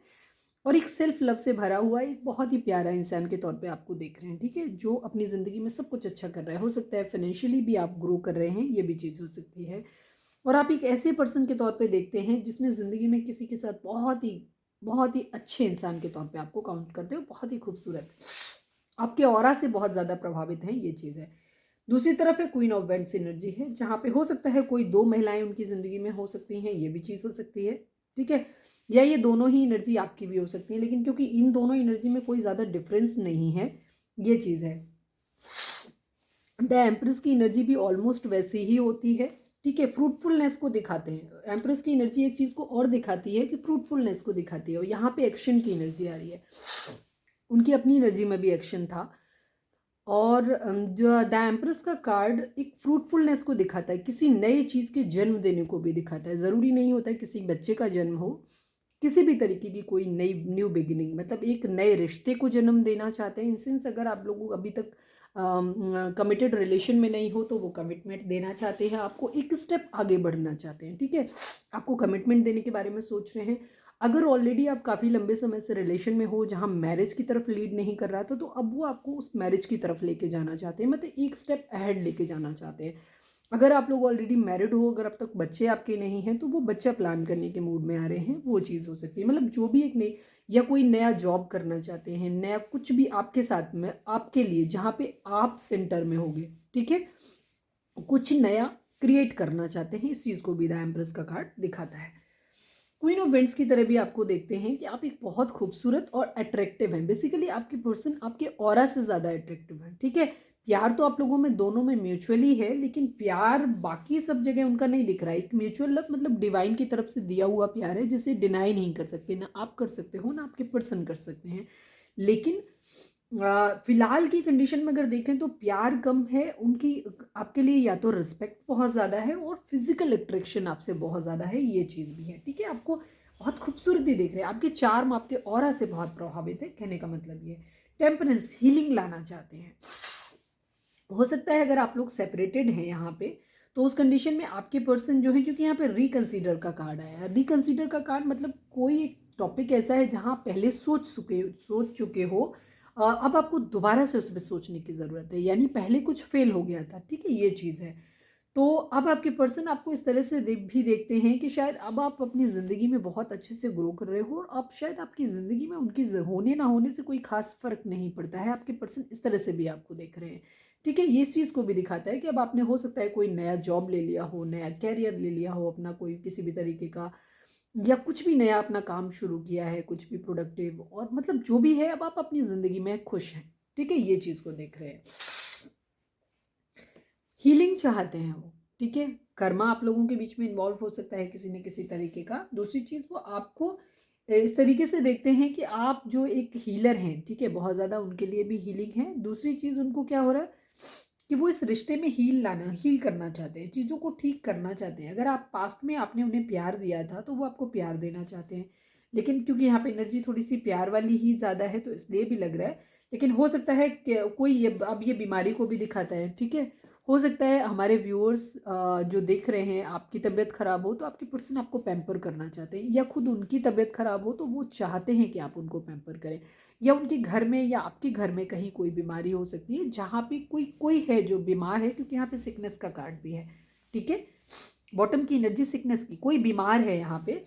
और एक सेल्फ लव से भरा हुआ एक बहुत ही प्यारा इंसान के तौर पे आपको देख रहे हैं, ठीक है। जो अपनी ज़िंदगी में सब कुछ अच्छा कर रहा है, हो सकता है फाइनेंशियली भी आप ग्रो कर रहे हैं, ये भी चीज़ हो सकती है। और आप एक ऐसे पर्सन के तौर पे देखते हैं जिसने ज़िंदगी में किसी के साथ बहुत ही अच्छे इंसान के तौर पे आपको काउंट करते हो, बहुत ही खूबसूरत, आपके ऑरा से बहुत ज़्यादा प्रभावित हैं, ये चीज़ है। दूसरी तरफ है क्वीन ऑफ वेंट्स एनर्जी है, जहाँ पे हो सकता है कोई 2 महिलाएं उनकी ज़िंदगी में हो सकती हैं, ये भी चीज़ हो सकती है, ठीक है। या ये दोनों ही एनर्जी आपकी भी हो सकती है, लेकिन क्योंकि इन दोनों एनर्जी में कोई ज़्यादा डिफरेंस नहीं है, ये चीज़ है। द एम्प्रेस की एनर्जी भी ऑलमोस्ट वैसी ही होती है, ठीक है। फ्रूटफुलनेस को दिखाते हैं, एम्प्रेस की एनर्जी एक चीज़ को और दिखाती है कि फ्रूटफुलनेस को दिखाती है, और यहाँ पे एक्शन की एनर्जी आ रही है, उनकी अपनी एनर्जी में भी एक्शन था। और जो द एम्प्रेस का कार्ड एक फ्रूटफुलनेस को दिखाता है, किसी नई चीज़ के जन्म देने को भी दिखाता है। ज़रूरी नहीं होता है किसी बच्चे का जन्म हो, किसी भी तरीके की कोई नई न्यू बिगिनिंग, मतलब एक नए रिश्ते को जन्म देना चाहते हैं। इन सेंस अगर आप लोग अभी तक कमिटेड रिलेशन में नहीं हो तो वो कमिटमेंट देना चाहते हैं, आपको एक स्टेप आगे बढ़ना चाहते हैं, ठीक है। आपको कमिटमेंट देने के बारे में सोच रहे हैं। अगर ऑलरेडी आप काफ़ी लंबे समय से रिलेशन में हो जहाँ मैरिज की तरफ लीड नहीं कर रहा था, तो अब वो आपको उस मैरिज की तरफ लेके जाना चाहते हैं, मतलब एक स्टेप अहेड लेके जाना चाहते हैं। अगर आप लोग ऑलरेडी मैरिड हो, अगर अब तक बच्चे आपके नहीं हैं, तो वो बच्चा प्लान करने के मूड में आ रहे हैं, वो चीज़ हो सकती है। मतलब जो भी एक नई, या कोई नया जॉब करना चाहते हैं, नया कुछ भी आपके साथ में आपके लिए जहाँ पे आप सेंटर में होगे, ठीक है, कुछ नया क्रिएट करना चाहते हैं, इस चीज़ को भी द एम्प्रेस का कार्ड दिखाता है। क्वीन ऑफ वेंट्स की तरह भी आपको देखते हैं कि आप एक बहुत खूबसूरत और अट्रैक्टिव हैं। बेसिकली आपके पर्सन आपके ऑरा से ज़्यादा अट्रैक्टिव है, ठीक है। प्यार तो आप लोगों में दोनों में म्यूचुअली है, लेकिन प्यार बाकी सब जगह उनका नहीं दिख रहा है। एक म्यूचुअल लव मतलब डिवाइन की तरफ से दिया हुआ प्यार है, जिसे डिनाई नहीं कर सकते, ना आप कर सकते हो ना आपके पर्सन कर सकते हैं। लेकिन फिलहाल की कंडीशन में अगर देखें तो प्यार कम है उनकी, आपके लिए या तो रिस्पेक्ट बहुत ज़्यादा है और फिजिकल अट्रैक्शन आपसे बहुत ज़्यादा है, ये चीज़ भी है, ठीक है। आपको बहुत खूबसूरती देख रहे हैं, आपके चार्म आपके ऑरा से बहुत प्रभावित है, कहने का मतलब ये। टेम्परेंस, हीलिंग लाना चाहते हैं। हो सकता है अगर आप लोग सेपरेटेड हैं यहाँ पे, तो उस कंडीशन में आपके पर्सन जो है, क्योंकि यहाँ पे रिकंसीडर का कार्ड आया है, रिकंसीडर का कार्ड मतलब कोई एक टॉपिक ऐसा है जहाँ पहले सोच चुके हो, अब आपको दोबारा से उस पर सोचने की ज़रूरत है, यानी पहले कुछ फेल हो गया था, ठीक है, ये चीज़ है। तो अब आपके पर्सन आपको इस तरह से भी देखते हैं कि शायद अब आप अपनी ज़िंदगी में बहुत अच्छे से ग्रो कर रहे हो, और अब शायद आपकी ज़िंदगी में उनकी होने ना होने से कोई खास फ़र्क नहीं पड़ता है। आपके पर्सन इस तरह से भी आपको देख रहे हैं, ठीक है। ये इस चीज़ को भी दिखाता है कि अब आपने हो सकता है कोई नया जॉब ले लिया हो, नया कैरियर ले लिया हो अपना, कोई किसी भी तरीके का, या कुछ भी नया अपना काम शुरू किया है, कुछ भी प्रोडक्टिव, और मतलब जो भी है, अब आप अपनी ज़िंदगी में खुश हैं, ठीक है, ये चीज़ को देख रहे हैं। हीलिंग चाहते हैं वो, ठीक है। कर्मा आप लोगों के बीच में इन्वॉल्व हो सकता है किसी न किसी तरीके का। दूसरी चीज़, वो आपको इस तरीके से देखते हैं कि आप जो एक हीलर हैं, ठीक है, बहुत ज़्यादा उनके लिए भी हीलिंग है। दूसरी चीज़, उनको क्या हो रहा है कि वो इस रिश्ते में हील करना चाहते हैं, चीज़ों को ठीक करना चाहते हैं। अगर आप पास्ट में आपने उन्हें प्यार दिया था तो वो आपको प्यार देना चाहते हैं, लेकिन क्योंकि यहाँ पे एनर्जी थोड़ी सी प्यार वाली ही ज़्यादा है, तो इसलिए भी लग रहा है। लेकिन हो सकता है कि कोई ये बीमारी को भी दिखाता है, ठीक है। हो सकता है हमारे व्यूअर्स जो देख रहे हैं, आपकी तबीयत ख़राब हो तो आपके पर्सन आपको पैम्पर करना चाहते हैं, या खुद उनकी तबीयत ख़राब हो तो वो चाहते हैं कि आप उनको पैम्पर करें, या उनके घर में या आपके घर में कहीं कोई बीमारी हो सकती है जहाँ पे कोई कोई है जो बीमार है, क्योंकि यहाँ पे सिकनेस का कार्ड भी है, ठीक है। बॉटम की एनर्जी सिकनेस की, कोई बीमार है यहाँ पे,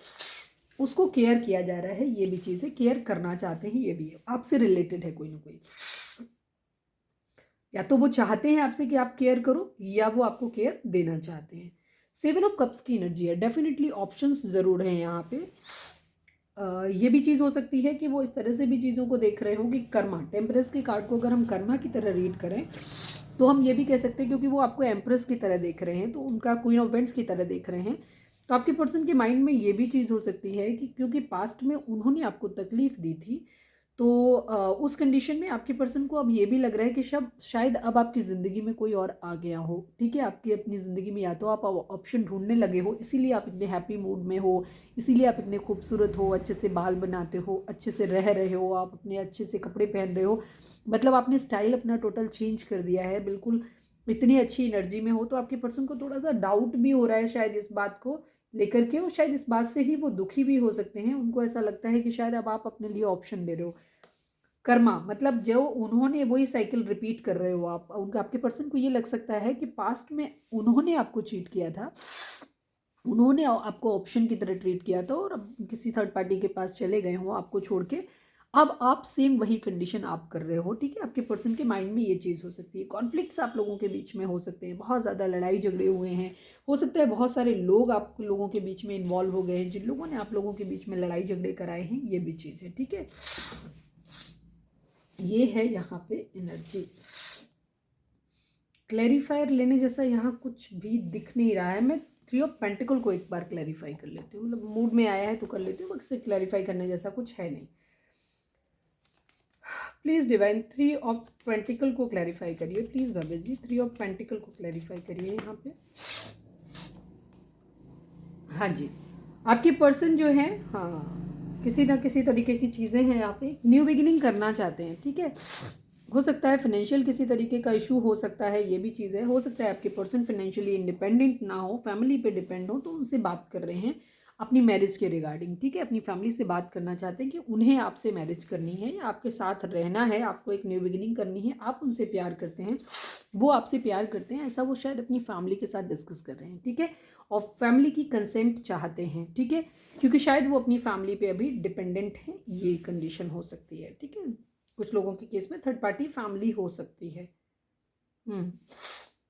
उसको केयर किया जा रहा है, ये भी चीज़ है, केयर करना चाहते हैं, ये भी है, आपसे रिलेटेड है कोई ना कोई। या तो वो चाहते हैं आपसे कि आप केयर करो, या वो आपको केयर देना चाहते हैं। 7 ऑफ कप्स की एनर्जी है, डेफिनेटली ऑप्शंस ज़रूर हैं यहाँ पे। ये भी चीज़ हो सकती है कि वो इस तरह से भी चीज़ों को देख रहे हो कि कर्मा, टेम्परेस के कार्ड को अगर हम कर्मा की तरह रीड करें तो हम ये भी कह सकते हैं, क्योंकि वो आपको एम्प्रेस की तरह देख रहे हैं, तो उनका क्वीन ऑफ वेंट्स की तरह देख रहे हैं, तो आपके पर्सन के माइंड में ये भी चीज़ हो सकती है कि क्योंकि पास्ट में उन्होंने आपको तकलीफ़ दी थी, तो उस कंडीशन में आपके पर्सन को अब ये भी लग रहा है कि शायद अब आपकी ज़िंदगी में कोई और आ गया हो, ठीक है। आपकी अपनी ज़िंदगी में या तो आप ऑप्शन ढूंढने लगे हो, इसीलिए आप इतने हैप्पी मूड में हो, इसीलिए आप इतने खूबसूरत हो, अच्छे से बाल बनाते हो, अच्छे से रह रहे हो, आप अपने अच्छे से कपड़े पहन रहे हो, मतलब आपने स्टाइल अपना टोटल चेंज कर दिया है, बिल्कुल इतनी अच्छी एनर्जी में हो। तो आपके पर्सन को थोड़ा सा डाउट भी हो रहा है शायद इस बात को लेकर के, और शायद इस बात से ही वो दुखी भी हो सकते हैं। उनको ऐसा लगता है कि शायद अब आप अपने लिए ऑप्शन दे रहे हो। कर्मा मतलब जो उन्होंने वही साइकिल रिपीट कर रहे हो आप, उनका आपके पर्सन को ये लग सकता है कि पास्ट में उन्होंने आपको चीट किया था, उन्होंने आपको ऑप्शन की तरह ट्रीट किया था, और अब किसी थर्ड पार्टी के पास चले गए हो आपको छोड़ के, अब आप सेम वही कंडीशन आप कर रहे हो, ठीक है। आपके पर्सन के माइंड में ये चीज़ हो सकती है। कॉन्फ्लिक्ट्स आप लोगों के बीच में हो सकते हैं, बहुत ज़्यादा लड़ाई झगड़े हुए हैं, हो सकता है बहुत सारे लोग आप लोगों के बीच में इन्वॉल्व हो गए हैं, जिन लोगों ने आप लोगों के बीच में लड़ाई झगड़े कराए हैं, ये भी चीज़ है, ठीक है। ये है यहाँ पे एनर्जी। क्लैरिफायर लेने जैसा यहाँ कुछ भी दिख नहीं रहा है। मैं 3 ऑफ पेंटिकल को एक बार क्लैरिफाई कर लेती हूँ, मतलब मूड में आया है तो कर लेती हूँ, बट से क्लैरिफाई करने जैसा कुछ है नहीं। प्लीज़ डिवाइन 3 ऑफ पेंटिकल को क्लैरिफाई करिए, please Baba ji 3 of pentacle को क्लैरिफाई करिए यहाँ पे। हाँ जी, आपके पर्सन जो है, हाँ, किसी ना किसी तरीके की चीज़ें हैं यहाँ पे, न्यू बिगिनिंग करना चाहते हैं, ठीक है। हो सकता है फाइनेंशियल किसी तरीके का इशू हो सकता है, ये भी चीज़ है। हो सकता है आपके पर्सन फाइनेंशियली इंडिपेंडेंट ना हो, फैमिली पे डिपेंड हो, तो उनसे बात कर रहे हैं अपनी मैरिज के रिगार्डिंग, ठीक है। अपनी फैमिली से बात करना चाहते हैं कि उन्हें आपसे मैरिज करनी है या आपके साथ रहना है, आपको एक न्यू बिगिनिंग करनी है, आप उनसे प्यार करते हैं, वो आपसे प्यार करते हैं, ऐसा वो शायद अपनी फैमिली के साथ डिस्कस कर रहे हैं, ठीक है। और फैमिली की कंसेंट चाहते हैं, ठीक है, क्योंकि शायद वो अपनी फैमिली पे अभी डिपेंडेंट है, ये कंडीशन हो सकती है, ठीक है। कुछ लोगों के केस में थर्ड पार्टी फैमिली हो सकती है।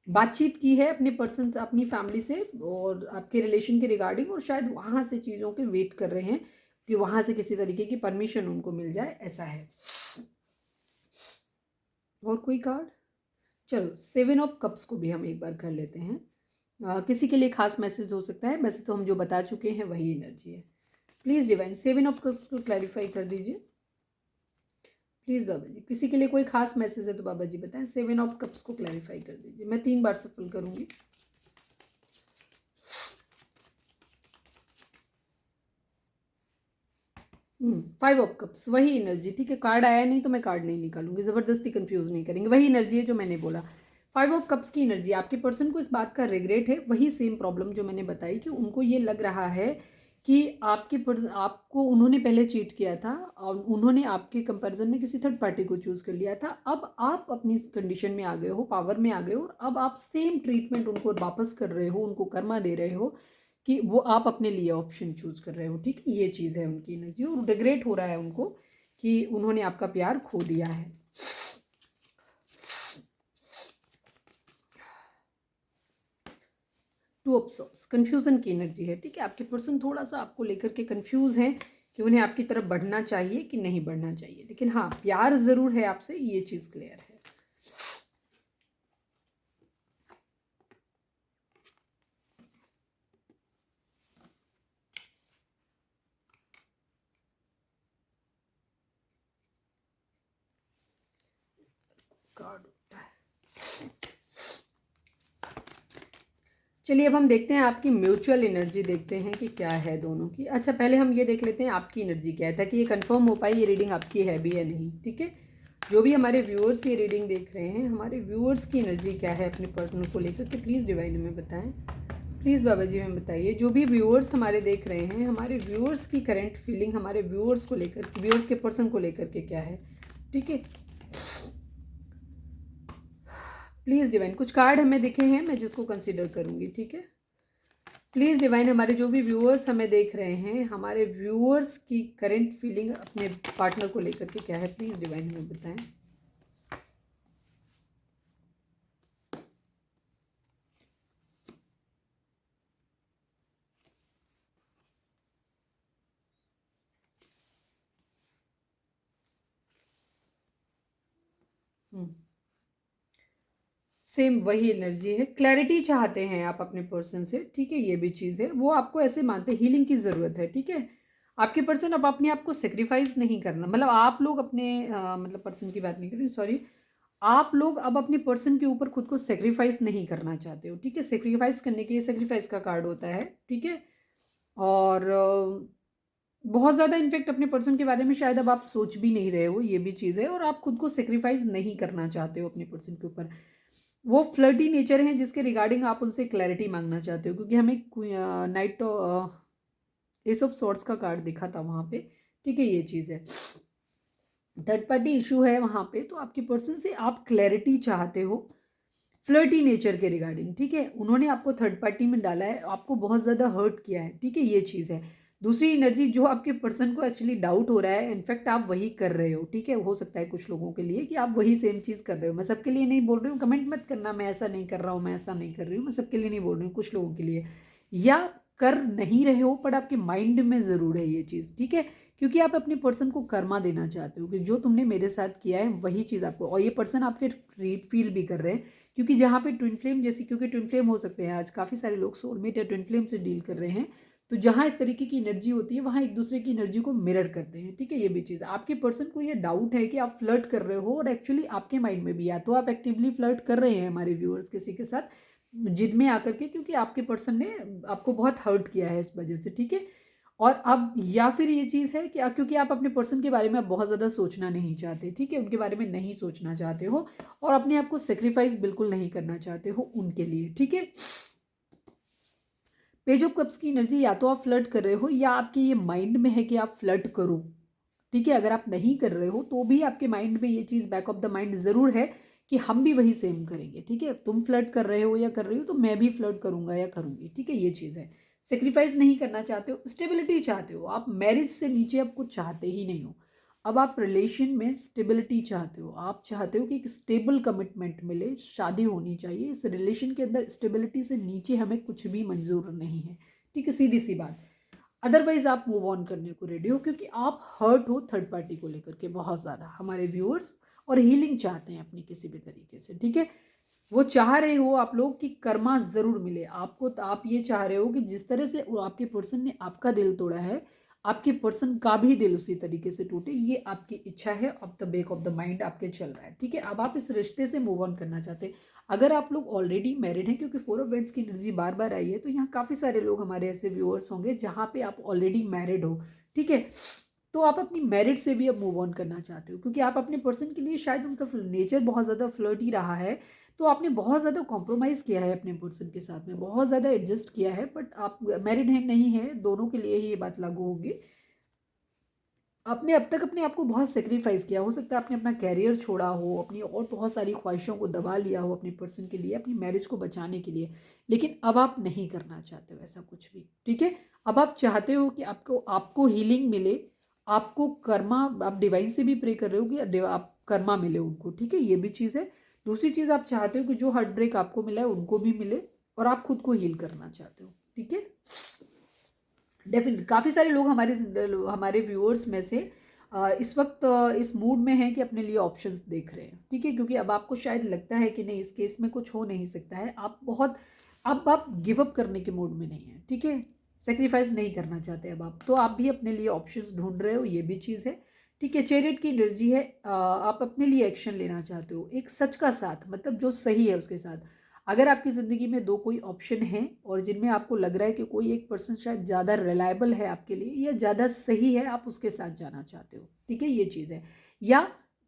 बातचीत की है अपने पर्सन अपनी फैमिली से और आपके रिलेशन के रिगार्डिंग, और शायद वहाँ से चीज़ों के वेट कर रहे हैं कि वहाँ से किसी तरीके की परमिशन उनको मिल जाए, ऐसा है। और कोई कार्ड, चलो 7 ऑफ कप्स को भी हम एक बार कर लेते हैं। किसी के लिए खास मैसेज हो सकता है, वैसे तो हम जो बता चुके हैं वही एनर्जी है। प्लीज़ डिवाइन 7 ऑफ कप्स को क्लैरिफाई कर दीजिए प्लीज़ बाबा जी। किसी के लिए कोई खास मैसेज है तो बाबा जी बताएं। 7 ऑफ कप्स को क्लैरिफाई कर दीजिए। मैं 3 बार सफल करूंगी। फाइव ऑफ कप्स, वही एनर्जी, ठीक है। कार्ड आया नहीं तो मैं कार्ड नहीं निकालूंगी, ज़बरदस्ती कंफ्यूज नहीं करेंगे, वही एनर्जी है जो मैंने बोला। 5 ऑफ कप्स की एनर्जी, आपके पर्सन को इस बात का रिग्रेट है, वही सेम प्रॉब्लम जो मैंने बताई कि उनको ये लग रहा है कि आपको उन्होंने पहले चीट किया था और उन्होंने आपके कंपैरिजन में किसी थर्ड पार्टी को चूज़ कर लिया था। अब आप अपनी कंडीशन में आ गए हो, पावर में आ गए हो, और अब आप सेम ट्रीटमेंट उनको वापस कर रहे हो, उनको कर्मा दे रहे हो कि वो आप अपने लिए ऑप्शन चूज़ कर रहे हो। ठीक है, ये चीज़ है उनकी एनर्जी, और रिग्रेट हो रहा है उनको कि उन्होंने आपका प्यार खो दिया है। टू ऑफ सॉर्ड्स कंफ्यूजन की एनर्जी है। ठीक है, आपके पर्सन थोड़ा सा आपको लेकर के कंफ्यूज हैं कि उन्हें आपकी तरफ बढ़ना चाहिए कि नहीं बढ़ना चाहिए, लेकिन हाँ प्यार ज़रूर है आपसे, ये चीज़ क्लियर है। कार्ड उठा है। चलिए अब हम देखते हैं आपकी म्यूचुअल एनर्जी, देखते हैं कि क्या है दोनों की। अच्छा पहले हम ये देख लेते हैं आपकी एनर्जी क्या है, ताकि ये कंफर्म हो पाए ये रीडिंग आपकी है भी या नहीं। ठीक है, जो भी हमारे व्यूअर्स ये रीडिंग देख रहे हैं, हमारे व्यूअर्स की एनर्जी क्या है अपने पार्टनर को लेकर के, प्लीज़ डिवाइन हमें बताएं। प्लीज़ बाबा जी हमें बताइए, जो भी व्यूअर्स हमारे देख रहे हैं, हमारे व्यूअर्स की करंट फीलिंग हमारे व्यूअर्स को लेकर, व्यूअर्स के पर्सन को लेकर के क्या है। ठीक है, प्लीज़ डिवाइन कुछ कार्ड हमें दिखे हैं, मैं जिसको कंसिडर करूँगी। ठीक है, प्लीज़ डिवाइन हमारे जो भी व्यूअर्स हमें देख रहे हैं, हमारे व्यूअर्स की करंट फीलिंग अपने पार्टनर को लेकर के क्या है, प्लीज़ डिवाइन हमें बताएं। सेम वही एनर्जी है, क्लैरिटी चाहते हैं आप अपने पर्सन से। ठीक है, ये भी चीज़ है, वो आपको ऐसे मानते हैं हीलिंग की ज़रूरत है। ठीक है, आपके पर्सन अब अपने आप को सेक्रीफाइस नहीं करना, मतलब आप लोग अपने मतलब पर्सन की बात नहीं कर रही, सॉरी, आप लोग अब अपने पर्सन के ऊपर खुद को सेक्रीफाइस नहीं करना चाहते हो। ठीक है, सेक्रीफाइस करने के लिए सेक्रीफाइस का कार्ड होता है। ठीक है, और बहुत ज़्यादा इनफेक्ट अपने पर्सन के बारे में शायद अब आप सोच भी नहीं रहे हो, ये भी चीज़ है, और आप खुद को सेक्रीफाइस नहीं करना चाहते हो अपने पर्सन के ऊपर। वो फ्लर्टी नेचर है जिसके रिगार्डिंग आप उनसे क्लैरिटी मांगना चाहते हो, क्योंकि हमें नाइट एस ऑफ सॉर्ड्स का कार्ड दिखा था वहाँ पे। ठीक है, ये चीज़ है, थर्ड पार्टी इशू है वहाँ पे, तो आपके पर्सन से आप क्लैरिटी चाहते हो फ्लर्टी नेचर के रिगार्डिंग। ठीक है, उन्होंने आपको थर्ड पार्टी में डाला है, आपको बहुत ज़्यादा हर्ट किया है। ठीक है, ये चीज़ है। दूसरी एनर्जी जो आपके पर्सन को एक्चुअली डाउट हो रहा है, इनफैक्ट आप वही कर रहे हो। ठीक है, हो सकता है कुछ लोगों के लिए कि आप वही सेम चीज़ कर रहे हो, मैं सबके लिए नहीं बोल रही हूँ, कमेंट मत करना मैं ऐसा नहीं कर रहा हूँ, मैं ऐसा नहीं कर रही हूँ, मैं सबके लिए नहीं बोल रही हूँ, कुछ लोगों के लिए, या कर नहीं रहे हो पर आपके माइंड में ज़रूर है ये चीज़। ठीक है, क्योंकि आप अपने पर्सन को कर्मा देना चाहते हो कि जो तुमने मेरे साथ किया है वही चीज़ आपको, और ये पर्सन आपके फील भी कर रहे हैं, क्योंकि जहाँ पे ट्विन फ्लेम जैसी, क्योंकि ट्विन फ्लेम हो सकते हैं, आज काफ़ी सारे लोग सोलमेट या ट्विन फ्लेम से डील कर रहे हैं, तो जहाँ इस तरीके की एनर्जी होती है वहाँ एक दूसरे की एनर्जी को मिरर करते हैं। ठीक है, ये भी चीज़, आपके पर्सन को ये डाउट है कि आप फ्लर्ट कर रहे हो, और एक्चुअली आपके माइंड में भी, या तो आप एक्टिवली फ्लर्ट कर रहे हैं हमारे व्यूअर्स किसी के साथ जिद में आकर के, क्योंकि आपके पर्सन ने आपको बहुत हर्ट किया है इस वजह से। ठीक है, और अब या फिर ये चीज़ है कि क्योंकि आप अपने पर्सन के बारे में बहुत ज़्यादा सोचना नहीं चाहते। ठीक है, उनके बारे में नहीं सोचना चाहते हो, और अपने आप को सेक्रीफाइस बिल्कुल नहीं करना चाहते हो उनके लिए। ठीक है, पेज ऑफ कप्स की एनर्जी, या तो आप फ्लर्ट कर रहे हो या आपके ये माइंड में है कि आप फ्लर्ट करो। ठीक है, अगर आप नहीं कर रहे हो तो भी आपके माइंड में ये चीज़ बैक ऑफ द माइंड ज़रूर है कि हम भी वही सेम करेंगे। ठीक है, तुम फ्लर्ट कर रहे हो या कर रही हो तो मैं भी फ्लर्ट करूंगा या करूंगी। ठीक है, ये चीज़ है, सेक्रीफाइस नहीं करना चाहते हो, स्टेबिलिटी चाहते हो, आप मैरिज से नीचे अब कुछ चाहते ही नहीं हो। अब आप रिलेशन में स्टेबिलिटी चाहते हो, आप चाहते हो कि एक स्टेबल कमिटमेंट मिले, शादी होनी चाहिए, इस रिलेशन के अंदर स्टेबिलिटी से नीचे हमें कुछ भी मंजूर नहीं है। ठीक है, सीधी सी बात, अदरवाइज आप मूव ऑन करने को रेडी हो, क्योंकि आप हर्ट हो थर्ड पार्टी को लेकर के बहुत ज़्यादा, हमारे व्यूअर्स, और हीलिंग चाहते हैं अपनी किसी भी तरीके से। ठीक है, वो चाह रहे हो आप लोग कि कर्मा ज़रूर मिले आपको, तो आप ये चाह रहे हो कि जिस तरह से आपके पर्सन ने आपका दिल तोड़ा है, आपके पर्सन का भी दिल उसी तरीके से टूटे, ये आपकी इच्छा है, अब the back of the mind आपके चल रहा है। ठीक है, अब आप इस रिश्ते से मूव ऑन करना चाहते हैं। अगर आप लोग ऑलरेडी मैरिड हैं, क्योंकि फोर ऑफ वेंट्स की एनर्जी बार बार आई है, तो यहाँ काफ़ी सारे लोग हमारे ऐसे व्यूअर्स होंगे जहाँ पे आप ऑलरेडी मैरिड हो। ठीक है, तो आप अपनी मैरिड से भी अब मूव ऑन करना चाहते हो, क्योंकि आप अपने पर्सन के लिए शायद उनका नेचर बहुत ज़्यादा फ्लर्टी रहा है, तो आपने बहुत ज़्यादा कॉम्प्रोमाइज़ किया है अपने पर्सन के साथ में, बहुत ज़्यादा एडजस्ट किया है, बट आप मैरिड हैं नहीं है, दोनों के लिए ही ये बात लागू होगी। आपने अब तक अपने आप को बहुत सेक्रीफाइस किया, हो सकता है आपने अपना कैरियर छोड़ा हो, अपनी और बहुत सारी ख्वाहिशों को दबा लिया हो अपने पर्सन के लिए, अपनी मैरिज को बचाने के लिए, लेकिन अब आप नहीं करना चाहते हो ऐसा कुछ भी, ठीक है। अब आप चाहते हो कि आपको आपको हीलिंग मिले, आपको कर्मा, आप डिवाइन से भी प्रे कर रहे हो कि आप कर्मा मिले उनको, ठीक है, ये भी चीज़ है। दूसरी चीज़, आप चाहते हो कि जो हार्ट ब्रेक आपको मिला है उनको भी मिले, और आप खुद को हील करना चाहते हो, ठीक है। डेफिनेट काफ़ी सारे लोग हमारे व्यूअर्स में से इस वक्त इस मूड में हैं कि अपने लिए ऑप्शंस देख रहे हैं, ठीक है, क्योंकि अब आपको शायद लगता है कि नहीं, इस केस में कुछ हो नहीं सकता है, आप बहुत, अब आप गिव अप करने के मूड में नहीं हैं, ठीक है, सेक्रीफाइस नहीं करना चाहते अब आप, तो आप भी अपने लिए ऑप्शंस ढूंढ रहे हो, ये भी चीज़ है, ठीक है। चैरियट की एनर्जी है, आप अपने लिए एक्शन लेना चाहते हो, एक सच का साथ, मतलब जो सही है उसके साथ। अगर आपकी ज़िंदगी में दो कोई ऑप्शन है और जिनमें आपको लग रहा है कि कोई एक पर्सन शायद ज़्यादा रिलायबल है आपके लिए या ज़्यादा सही है, आप उसके साथ जाना चाहते हो, ठीक है, ये चीज़ है। या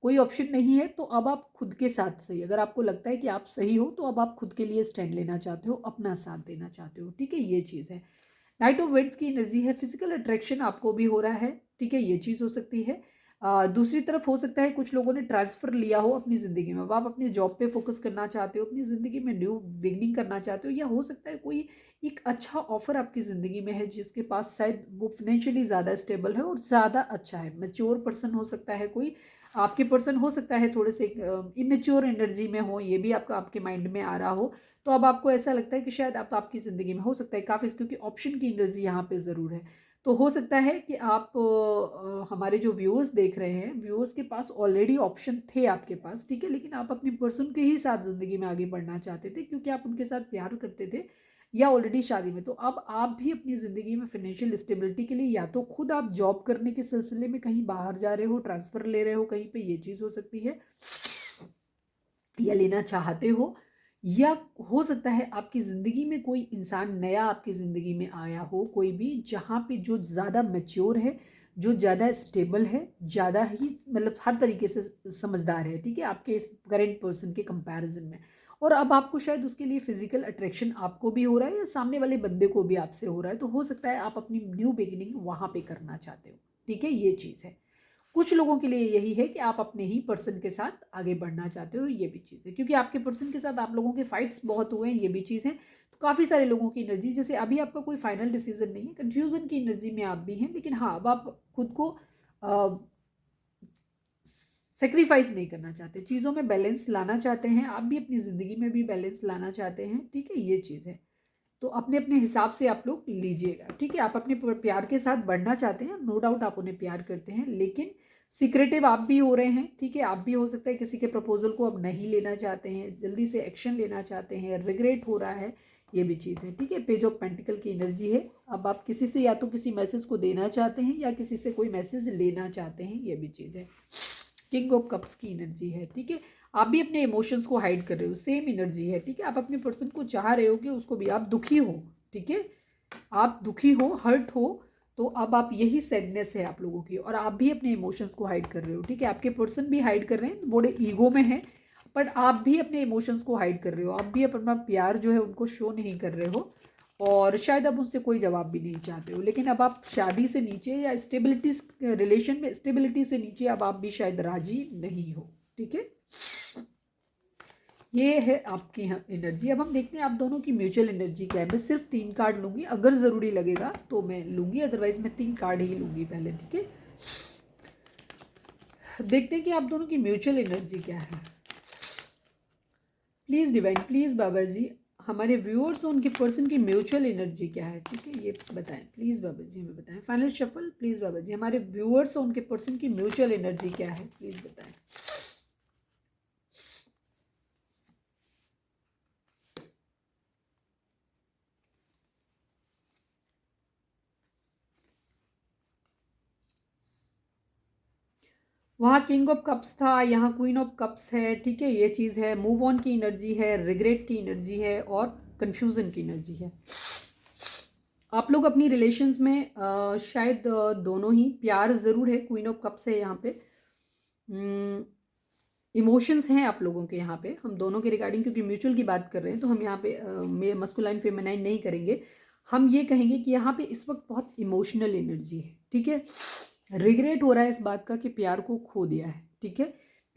कोई ऑप्शन नहीं है तो अब आप खुद के साथ सही, अगर आपको लगता है कि आप सही हो तो अब आप खुद के लिए स्टैंड लेना चाहते हो, अपना साथ देना चाहते हो, ठीक है, ये चीज़ है। नाइट ऑफ वेंट्स की एनर्जी है, फिजिकल अट्रैक्शन आपको भी हो रहा है, ठीक है, ये चीज़ हो सकती है। दूसरी तरफ हो सकता है कुछ लोगों ने ट्रांसफ़र लिया हो अपनी ज़िंदगी में, अब आप अपने जॉब पे फोकस करना चाहते हो, अपनी ज़िंदगी में न्यू बिगनिंग करना चाहते हो, या हो सकता है कोई एक अच्छा ऑफर आपकी ज़िंदगी में है जिसके पास शायद वो फाइनेंशियली ज़्यादा स्टेबल है और ज़्यादा अच्छा है, मैच्योर पर्सन हो सकता है कोई, आपके पर्सन हो सकता है थोड़े से इमेच्योर एनर्जी में हो, ये भी आपका आपके माइंड में आ रहा हो, तो अब आपको ऐसा लगता है कि शायद आप आपकी ज़िंदगी में हो सकता है काफ़ी, क्योंकि ऑप्शन की एनर्जी यहाँ पे ज़रूर है, तो हो सकता है कि आप हमारे जो व्यूअर्स देख रहे हैं, व्यूअर्स के पास ऑलरेडी ऑप्शन थे आपके पास, ठीक है, लेकिन आप अपने पर्सन के ही साथ ज़िंदगी में आगे बढ़ना चाहते थे क्योंकि आप उनके साथ प्यार करते थे या ऑलरेडी शादी में, तो अब आप भी अपनी ज़िंदगी में फाइनेंशियल स्टेबिलिटी के लिए या तो खुद आप जॉब करने के सिलसिले में कहीं बाहर जा रहे हो, ट्रांसफ़र ले रहे हो कहीं पे, ये चीज़ हो सकती है, या लेना चाहते हो, या हो सकता है आपकी ज़िंदगी में कोई इंसान नया आपकी ज़िंदगी में आया हो, कोई भी जहाँ पे जो ज़्यादा मैच्योर है, जो ज़्यादा स्टेबल है, ज़्यादा ही मतलब हर तरीके से समझदार है, ठीक है, आपके इस करेंट पर्सन के कंपैरिजन में, और अब आपको शायद उसके लिए फिजिकल अट्रैक्शन आपको भी हो रहा है या सामने वाले बंदे को भी आपसे हो रहा है, तो हो सकता है आप अपनी न्यू बिगिनिंग वहाँ पे करना चाहते हो, ठीक है, ये चीज़ है। कुछ लोगों के लिए यही है कि आप अपने ही पर्सन के साथ आगे बढ़ना चाहते हो, ये भी चीज़ है, क्योंकि आपके पर्सन के साथ आप लोगों के फाइट्स बहुत हुए हैं, ये भी चीज़ है, तो काफ़ी सारे लोगों की एनर्जी, जैसे अभी आपका कोई फाइनल डिसीजन नहीं है, कन्फ्यूज़न की एनर्जी में आप भी हैं, लेकिन हाँ, अब आप खुद को सेक्रीफाइस नहीं करना चाहते, चीज़ों में बैलेंस लाना चाहते हैं, आप भी अपनी ज़िंदगी में भी बैलेंस लाना चाहते हैं, ठीक है, ये चीज़ है। तो अपने अपने हिसाब से आप लोग लीजिएगा, ठीक है, आप अपने प्यार के साथ बढ़ना चाहते हैं, नो डाउट आप उन्हें प्यार करते हैं, लेकिन सीक्रेटिव आप भी हो रहे हैं, ठीक है, आप भी हो सकता है किसी के प्रपोजल को अब नहीं लेना चाहते हैं, जल्दी से एक्शन लेना चाहते हैं, रिग्रेट हो रहा है, ये भी चीज़ है, ठीक है। पेज ऑफ पेंटिकल की एनर्जी है, अब आप किसी से या तो किसी मैसेज को देना चाहते हैं या किसी से कोई मैसेज लेना चाहते हैं, ये भी चीज़ है। किंग ऑफ कप्स की एनर्जी है, ठीक है, आप भी अपने इमोशंस को हाइड कर रहे हो, सेम एनर्जी है, ठीक है, आप अपने पर्सन को चाह रहे हो कि उसको भी, आप दुखी हो, ठीक है, आप दुखी हो, हर्ट हो, तो अब आप, यही सैडनेस है आप लोगों की, और आप भी अपने इमोशंस को हाइड कर रहे हो, ठीक है, आपके पर्सन भी हाइड कर रहे हैं, बड़े ईगो में है, बट आप भी अपने इमोशंस को हाइड कर रहे हो, आप भी अपना प्यार जो है उनको शो नहीं कर रहे हो, और शायद अब उनसे कोई जवाब भी नहीं चाहते हो, लेकिन अब आप शादी से नीचे या स्टेबिलिटी, रिलेशन में स्टेबिलिटी से नीचे अब आप भी शायद राजी नहीं हो, ठीक है, ये है आपकी एनर्जी। अब हम देखते हैं आप दोनों की म्यूचुअल एनर्जी क्या है। मैं सिर्फ 3 कार्ड लूँगी, अगर ज़रूरी लगेगा तो मैं लूँगी, अदरवाइज मैं 3 कार्ड ही लूँगी पहले, ठीक है। देखते हैं कि आप दोनों की म्यूचुअल एनर्जी क्या है। Please divine, please Baba ji, हमारे व्यूअर्स और उनके पर्सन की म्यूचुअल एनर्जी क्या है, ठीक है, ये बताएं प्लीज़ बाबा जी, हमें बताएं। Final shuffle please Baba ji, हमारे व्यूअर्स और उनके पर्सन की म्यूचुअल एनर्जी क्या है, प्लीज़ बताएं। वहाँ किंग ऑफ कप्स था, यहाँ क्वीन ऑफ कप्स है, ठीक है, ये चीज़ है। मूव ऑन की एनर्जी है, रिग्रेट की एनर्जी है, और कन्फ्यूज़न की एनर्जी है। आप लोग अपनी रिलेशंस में शायद दोनों ही, प्यार ज़रूर है, क्वीन ऑफ कप्स है यहाँ पे, इमोशंस हैं आप लोगों के यहाँ पे, हम दोनों के रिगार्डिंग, क्योंकि म्यूचुअल की बात कर रहे हैं तो हम यहाँ पे मस्कुलाइन फेमिनाइन नहीं करेंगे। हम ये कहेंगे कि यहाँ पे इस वक्त बहुत इमोशनल एनर्जी है, ठीक है। रिग्रेट हो रहा है इस बात का कि प्यार को खो दिया है, ठीक है।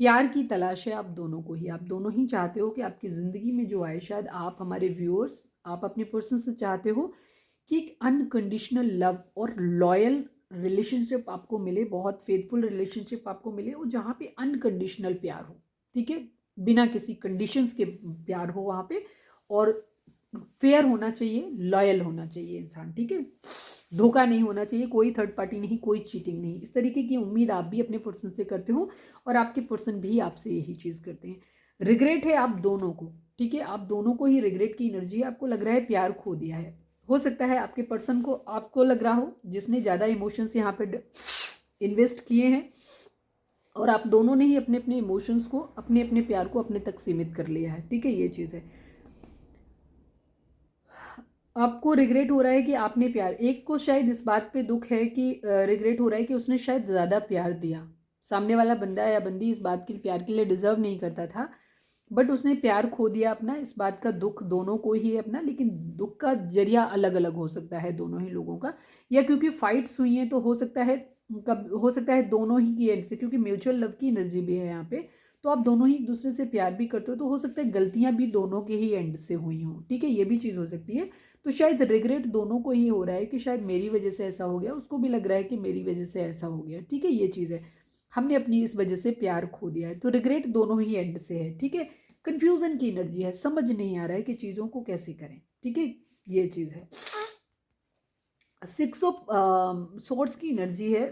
प्यार की तलाश है आप दोनों को ही, आप दोनों ही चाहते हो कि आपकी ज़िंदगी में जो आए, शायद आप हमारे व्यूअर्स, आप अपने पर्सन से चाहते हो कि एक अनकंडीशनल लव और लॉयल रिलेशनशिप आपको मिले, बहुत फेथफुल रिलेशनशिप आपको मिले, और जहाँ पे अनकंडीशनल प्यार हो, ठीक है, बिना किसी कंडीशंस के प्यार हो वहाँ पे, और फेयर होना चाहिए, लॉयल होना चाहिए इंसान, ठीक है। धोखा नहीं होना चाहिए, कोई थर्ड पार्टी नहीं, कोई चीटिंग नहीं। इस तरीके की उम्मीद आप भी अपने पर्सन से करते हो और आपके पर्सन भी आपसे यही चीज़ करते हैं। रिग्रेट है आप दोनों को, ठीक है, आप दोनों को ही रिग्रेट की एनर्जी है। आपको लग रहा है प्यार खो दिया है। हो सकता है आपके पर्सन को, आपको लग रहा हो, जिसने ज़्यादा इमोशंस यहाँ पे इन्वेस्ट किए हैं, और आप दोनों ने ही अपने अपने इमोशंस को, अपने अपने प्यार को अपने तक सीमित कर लिया है, ठीक है। ये चीज़ है, आपको रिग्रेट हो रहा है कि आपने प्यार, एक को शायद इस बात पे दुख है कि रिग्रेट हो रहा है कि उसने शायद ज़्यादा प्यार दिया। सामने वाला बंदा या बंदी इस बात के प्यार के लिए डिजर्व नहीं करता था, बट उसने प्यार खो दिया अपना। इस बात का दुख दोनों को ही है अपना, लेकिन दुख का जरिया अलग अलग हो सकता है दोनों ही लोगों का, या क्योंकि फाइट्स हुई हैं तो हो सकता है, कब हो सकता है दोनों ही की एंड से, क्योंकि म्यूचुअल लव की एनर्जी भी है यहाँ पे, तो आप दोनों ही एक दूसरे से प्यार भी करते हो, तो हो सकता है गलतियां भी दोनों के ही एंड से हुई हों, ठीक है, ये भी चीज़ हो सकती है। तो शायद रिग्रेट दोनों को ही हो रहा है कि शायद मेरी वजह से ऐसा हो गया, उसको भी लग रहा है कि मेरी वजह से ऐसा हो गया, ठीक है, ये चीज़ है। हमने अपनी इस वजह से प्यार खो दिया है, तो रिग्रेट दोनों ही एंड से है, ठीक है। कन्फ्यूजन की एनर्जी है, समझ नहीं आ रहा है कि चीज़ों को कैसे करें, ठीक है, ये चीज़ है। 6 ऑफ सोर्ड्स की एनर्जी है,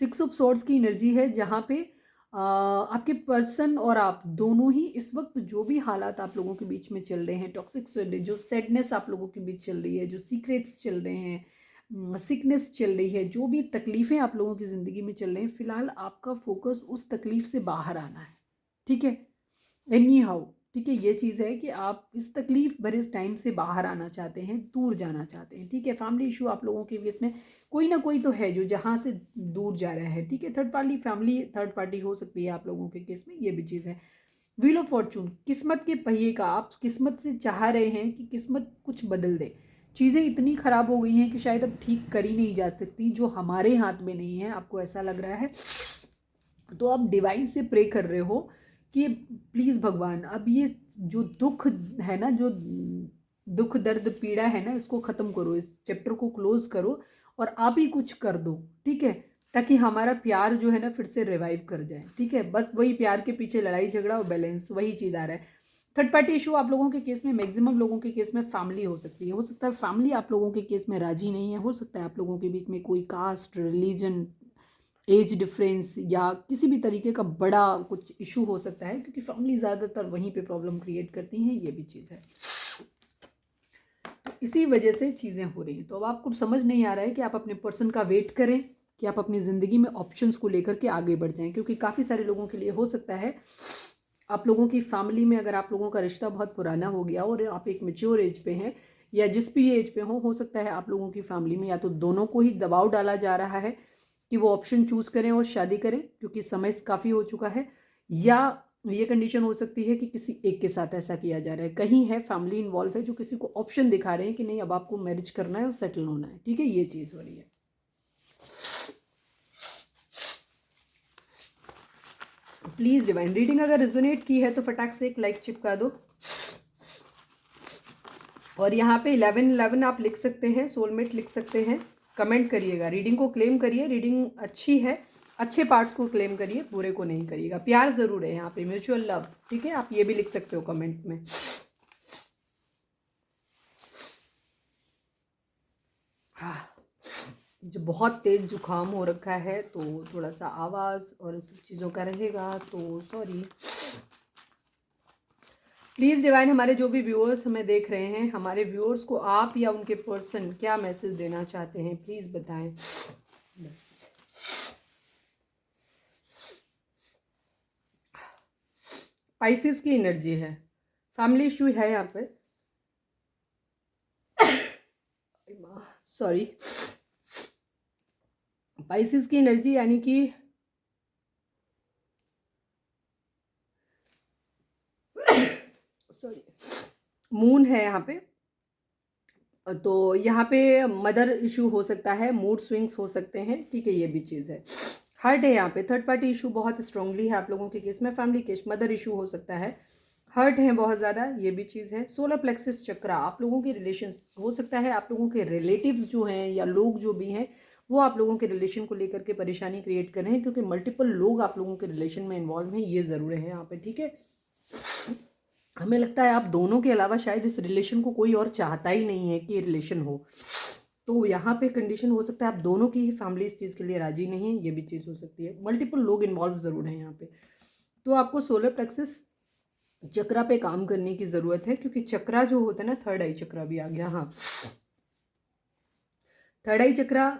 6 ऑफ सोर्ड्स की एनर्जी है, जहाँ पे आपके पर्सन और आप दोनों ही इस वक्त जो भी हालात आप लोगों के बीच में चल रहे हैं, टॉक्सिक जो सैडनेस आप लोगों के बीच चल रही है, जो सीक्रेट्स चल रहे हैं, सिकनेस चल रही है, जो भी तकलीफ़ें आप लोगों की ज़िंदगी में चल रही हैं, फ़िलहाल आपका फोकस उस तकलीफ़ से बाहर आना है, ठीक है। एनी हाउ, ठीक है, ये चीज़ है कि आप इस तकलीफ भरे इस टाइम से बाहर आना चाहते हैं, दूर जाना चाहते हैं, ठीक है। फैमिली इशू आप लोगों के बीच में कोई ना कोई तो है जो जहाँ से दूर जा रहा है, ठीक है। Third party family, third party हो सकती है आप लोगों के केस में, ये भी चीज़ है। व्हील ऑफ फॉर्चून, किस्मत के पहिए का, आप किस्मत से चाह रहे हैं कि किस्मत कुछ बदल दे। चीज़ें इतनी ख़राब हो गई हैं कि शायद अब ठीक करी नहीं जा सकती, जो हमारे हाथ में नहीं है, आपको ऐसा लग रहा है, तो आप डिवाइन से प्रे कर रहे हो कि प्लीज़ भगवान, अब ये जो दुख है ना, जो दुख दर्द पीड़ा है ना, इसको ख़त्म करो, इस चैप्टर को क्लोज करो, और आप ही कुछ कर दो, ठीक है, ताकि हमारा प्यार जो है ना फिर से रिवाइव कर जाए, ठीक है। बस वही प्यार के पीछे लड़ाई झगड़ा और बैलेंस, वही चीज़ आ रहा है। थर्ड पार्टी इशू आप लोगों के केस में, मैक्सिमम लोगों के केस में फैमिली हो सकती है, हो सकता है फैमिली आप लोगों के केस में राजी नहीं है, हो सकता है आप लोगों के बीच में कोई कास्ट, रिलीजन, एज डिफरेंस या किसी भी तरीके का बड़ा कुछ इशू हो सकता है, क्योंकि फैमिली ज़्यादातर वहीं पे प्रॉब्लम क्रिएट करती हैं, ये भी चीज़ है। तो इसी वजह से चीज़ें हो रही हैं। तो अब आपको समझ नहीं आ रहा है कि आप अपने पर्सन का वेट करें कि आप अपनी ज़िंदगी में ऑप्शंस को लेकर के आगे बढ़ जाएं, क्योंकि काफ़ी सारे लोगों के लिए हो सकता है आप लोगों की फैमिली में, अगर आप लोगों का रिश्ता बहुत पुराना हो गया और आप एक मेच्योर एज पे हैं, या जिस भी एज पे हो सकता है आप लोगों की फैमिली में या तो दोनों को ही दबाव डाला जा रहा है कि वो ऑप्शन चूज़ करें और शादी करें, क्योंकि समय काफ़ी हो चुका है, या ये कंडीशन हो सकती है कि किसी एक के साथ ऐसा किया जा रहा है, कहीं है फैमिली इन्वॉल्व है जो किसी को ऑप्शन दिखा रहे हैं कि नहीं अब आपको मैरिज करना है और सेटल होना है, ठीक है, ये चीज़ हो रही है। प्लीज़ डिवाइन रीडिंग अगर रेजोनेट की है तो फटाक से एक लाइक चिपका दो, और यहाँ पे 1111 आप लिख सकते हैं, सोलमेट लिख सकते हैं, कमेंट करिएगा, रीडिंग को क्लेम करिए, रीडिंग अच्छी है, अच्छे पार्ट्स को क्लेम करिए, बुरे को नहीं करिएगा। प्यार ज़रूर है यहाँ पे, म्यूचुअल लव, ठीक है, आप ये भी लिख सकते हो कमेंट में। जो बहुत तेज़ जुकाम हो रखा है तो थोड़ा सा आवाज़ और इस चीज़ों का रहेगा, तो सॉरी। प्लीज़ डिवाइन, हमारे जो भी व्यूअर्स हमें देख रहे हैं, हमारे व्यूअर्स को आप या उनके पर्सन क्या मैसेज देना चाहते हैं, प्लीज़ बताएं बस। स्पाइसेस की एनर्जी है, फैमिली इशू है यहाँ पे, सॉरी, स्पाइसेस की एनर्जी यानी कि सॉरी, मून है यहाँ पे, तो यहाँ पे मदर इशू हो सकता है, मूड स्विंग्स हो सकते हैं, ठीक है, ये भी चीज़ है। हर्ट है यहाँ पे, थर्ड पार्टी इशू बहुत स्ट्रांगली है आप लोगों के केस में, फैमिली केस, मदर इशू हो सकता है, हर्ट है बहुत ज़्यादा, ये भी चीज़ है। सोलर प्लेक्सिस चक्रा, आप लोगों के रिलेशंस हो सकता है, आप लोगों के रिलेटिव्स जो हैं या लोग जो भी हैं वो आप लोगों के रिलेशन को लेकर के परेशानी क्रिएट कर रहे हैं, क्योंकि मल्टीपल लोग आप लोगों के रिलेशन में इन्वॉल्व हैं, ये ज़रूर है यहाँ पे, ठीक है। हमें लगता है आप दोनों के अलावा शायद इस रिलेशन को कोई और चाहता ही नहीं है कि ये रिलेशन हो, तो यहाँ पे कंडीशन हो सकता है आप दोनों की ही फैमिली इस चीज़ के लिए राजी नहीं है, ये भी चीज़ हो सकती है। मल्टीपल लोग इन्वॉल्व ज़रूर हैं यहाँ पे। तो आपको सोलर प्लेक्सिस चक्रा पे काम करने की ज़रूरत है, क्योंकि चक्रा जो होता है ना, थर्ड आई चक्रा भी आ गया, हाँ, थर्ड आई चक्रा,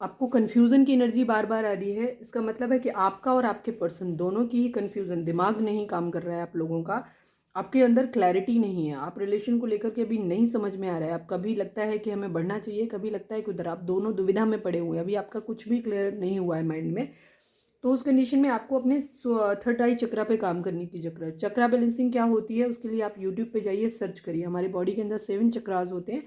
आपको कन्फ्यूज़न की एनर्जी बार बार आ रही है। इसका मतलब है कि आपका और आपके पर्सन दोनों की ही कन्फ्यूज़न, दिमाग नहीं काम कर रहा है आप लोगों का, आपके अंदर क्लैरिटी नहीं है, आप रिलेशन को लेकर के अभी नहीं समझ में आ रहा है। आप कभी लगता है कि हमें बढ़ना चाहिए, कभी लगता है कि उधर, आप दोनों दुविधा में पड़े हुए हैं, अभी आपका कुछ भी क्लियर नहीं हुआ है माइंड में। तो उस कंडीशन में आपको अपने थर्ड आई चक्रा पे काम करने की चक्रा बैलेंसिंग क्या होती है, उसके लिए आप यूट्यूब पे जाइए, सर्च करिए। हमारी बॉडी के अंदर 7 चक्रास होते हैं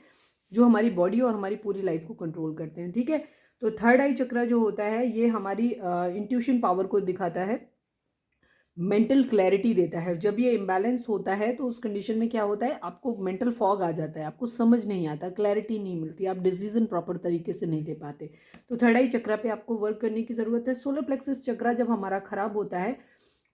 जो हमारी बॉडी और हमारी पूरी लाइफ को कंट्रोल करते हैं, ठीक है। तो थर्ड आई चक्रा जो होता है ये हमारी इंट्यूशन पावर को दिखाता है, मेंटल क्लैरिटी देता है। जब ये इम्बैलेंस होता है तो उस कंडीशन में क्या होता है, आपको मेंटल फॉग आ जाता है, आपको समझ नहीं आता, क्लैरिटी नहीं मिलती, आप डिसीजन प्रॉपर तरीके से नहीं ले पाते। तो थर्ड आई चक्रा पे आपको वर्क करने की ज़रूरत है। सोलर प्लेक्सस चक्रा जब हमारा ख़राब होता है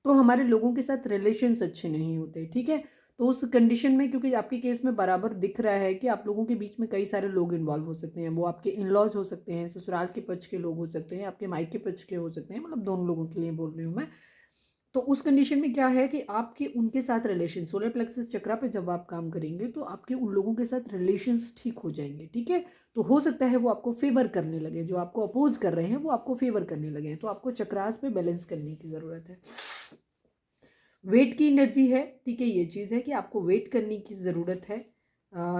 तो हमारे लोगों के साथ रिलेशंस अच्छे नहीं होते, ठीक है। तो उस कंडीशन में, क्योंकि आपके केस में बराबर दिख रहा है कि आप लोगों के बीच में कई सारे लोग इन्वॉल्व हो सकते हैं, वो आपके इन लॉज हो सकते हैं, ससुराल के पक्ष के लोग हो सकते हैं, आपके मायके पक्ष के हो सकते हैं, मतलब दोनों लोगों के लिए बोल रही हूँ मैं। तो उस कंडीशन में क्या है कि आपके उनके साथ रिलेशन, सोलर प्लेक्सस चक्रा पे जब आप काम करेंगे तो आपके उन लोगों के साथ रिलेशंस ठीक हो जाएंगे, ठीक है। तो हो सकता है वो आपको फेवर करने लगे, जो आपको अपोज कर रहे हैं वो आपको फेवर करने लगे, तो आपको चक्रास पे बैलेंस करने की ज़रूरत है। वेट की एनर्जी है, ठीक है, ये चीज़ है कि आपको वेट करने की ज़रूरत है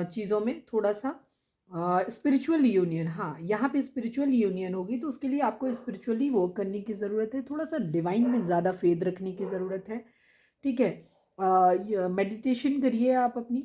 चीज़ों में थोड़ा सा। स्पिरिचुअल यूनियन, हाँ, यहाँ पे स्पिरिचुअल यूनियन होगी तो उसके लिए आपको स्पिरिचुअली वर्क करने की ज़रूरत है, थोड़ा सा डिवाइन में ज़्यादा फेथ रखने की ज़रूरत है, ठीक है। मेडिटेशन करिए आप अपनी,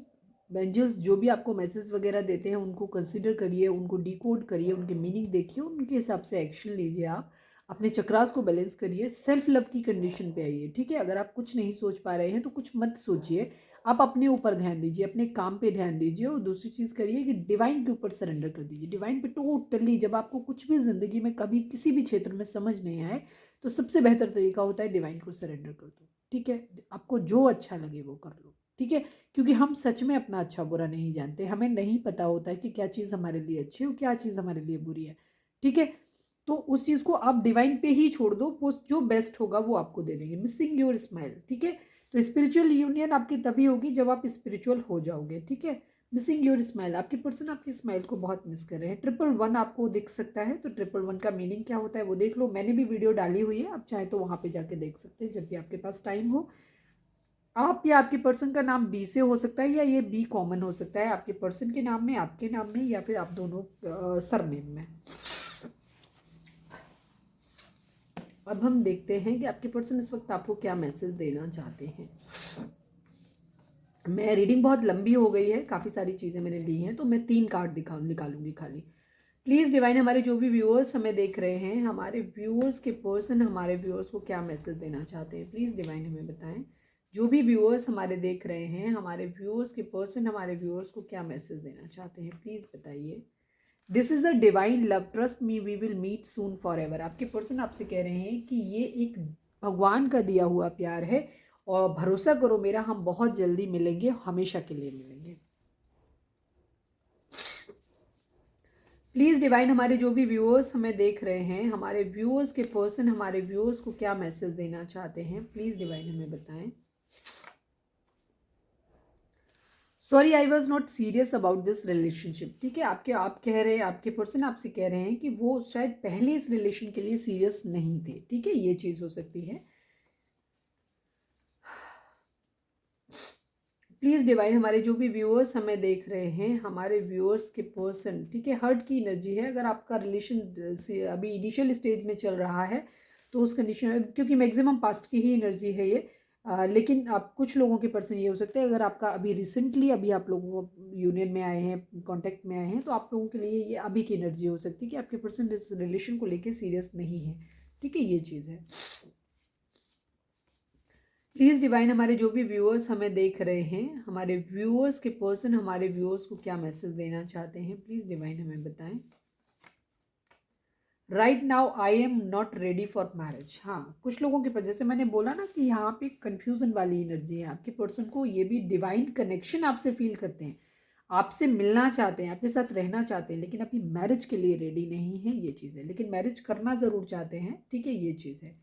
एंजल्स जो भी आपको मैसेज वगैरह देते हैं उनको कंसिडर करिए, उनको डिकोड करिए, उनके मीनिंग देखिए, उनके हिसाब से एक्शन लीजिए, आप अपने चक्रास को बैलेंस करिए, सेल्फ लव की कंडीशन पे आइए, ठीक है। अगर आप कुछ नहीं सोच पा रहे हैं तो कुछ मत सोचिए, आप अपने ऊपर ध्यान दीजिए, अपने काम पे ध्यान दीजिए, और दूसरी चीज़ करिए कि डिवाइन के ऊपर सरेंडर कर दीजिए, डिवाइन पे टोटली। जब आपको कुछ भी ज़िंदगी में कभी किसी भी क्षेत्र में समझ नहीं आए तो सबसे बेहतर तरीका होता है डिवाइन को सरेंडर कर दो, ठीक है। आपको जो अच्छा लगे वो कर लो, ठीक है, क्योंकि हम सच में अपना अच्छा बुरा नहीं जानते, हमें नहीं पता होता है कि क्या चीज़ हमारे लिए अच्छी है और क्या चीज़ हमारे लिए बुरी है, ठीक है। तो उस चीज़ को आप डिवाइन पे ही छोड़ दो, वो जो बेस्ट होगा वो आपको दे देंगे। मिसिंग योर स्माइल, ठीक है। तो स्पिरिचुअल यूनियन आपकी तभी होगी जब आप स्पिरिचुअल हो जाओगे, ठीक है। मिसिंग योर स्माइल, आपके पर्सन आपकी स्माइल को बहुत मिस कर रहे हैं। 111 आपको दिख सकता है, तो 111 का मीनिंग क्या होता है वो देख लो, मैंने भी वीडियो डाली हुई है, आप चाहे तो वहाँ पे जाके देख सकते हैं जब भी आपके पास टाइम हो। आप या आपके पर्सन का नाम बी से हो सकता है, या ये बी कॉमन हो सकता है आपके पर्सन के नाम में, आपके नाम में, या फिर आप दोनों सरनेम में। अब हम देखते हैं कि आपके पर्सन इस वक्त आपको क्या मैसेज देना चाहते हैं। मैं रीडिंग बहुत लंबी हो गई है, काफ़ी सारी चीज़ें मैंने ली हैं, तो मैं 3 कार्ड निकालूंगी खाली। प्लीज़ डिवाइन, हमारे जो भी व्यूअर्स हमें देख रहे हैं, हमारे व्यूअर्स के पर्सन हमारे व्यूअर्स को क्या मैसेज देना चाहते हैं, प्लीज़ डिवाइन हमें बताएं। जो भी व्यूअर्स हमारे देख रहे हैं, हमारे व्यूअर्स के पर्सन हमारे व्यूअर्स को क्या मैसेज देना चाहते हैं, प्लीज़ बताइए। This is a divine love, trust me we will meet soon forever. आपके पर्सन आपसे कह रहे हैं कि ये एक भगवान का दिया हुआ प्यार है, और भरोसा करो मेरा, हम बहुत जल्दी मिलेंगे, हमेशा के लिए मिलेंगे। प्लीज़ डिवाइन, हमारे जो भी व्यूअर्स हमें देख रहे हैं, हमारे व्यूअर्स के पर्सन हमारे व्यूअर्स को क्या मैसेज देना चाहते हैं, प्लीज़ डिवाइन हमें बताएं। Sorry I was not serious about this relationship, ठीक है। आप कह रहे हैं, आपके पर्सन आपसे कह रहे हैं कि वो शायद पहले इस रिलेशन के लिए सीरियस नहीं थे, ठीक है, ये चीज़ हो सकती है। प्लीज़ डिवाइन, हमारे जो भी व्यूअर्स हमें देख रहे हैं, हमारे व्यूअर्स के पर्सन, ठीक है, हर्ट की एनर्जी है। अगर आपका रिलेशन अभी इनिशियल स्टेज में चल रहा है तो उस कंडीशन में, क्योंकि मैक्सिमम पास्ट की ही एनर्जी है ये, लेकिन आप कुछ लोगों के पर्सन ये हो सकते हैं, अगर आपका अभी रिसेंटली अभी आप लोगों को यूनियन में आए हैं, कांटेक्ट में आए हैं, तो आप लोगों के लिए ये अभी की एनर्जी हो सकती है कि आपके पर्सन इस रिलेशन को लेके सीरियस नहीं है। ठीक है, ये चीज़ है। प्लीज़ डिवाइन, हमारे जो भी व्यूअर्स हमें देख रहे हैं, हमारे व्यूअर्स के पर्सन हमारे व्यूअर्स को क्या मैसेज देना चाहते हैं, प्लीज़ डिवाइन हमें बताएं। Right now I am not ready for marriage. हाँ, कुछ लोगों के पास, जैसे मैंने बोला ना कि यहाँ पे कन्फ्यूजन वाली एनर्जी है, आपके पर्सन को ये भी डिवाइन कनेक्शन आपसे फील करते हैं, आपसे मिलना चाहते हैं, आपके साथ रहना चाहते हैं, लेकिन अपनी मैरिज के लिए रेडी नहीं है, ये चीज़ है। लेकिन मैरिज करना ज़रूर चाहते हैं, ठीक है, ये चीज़ है।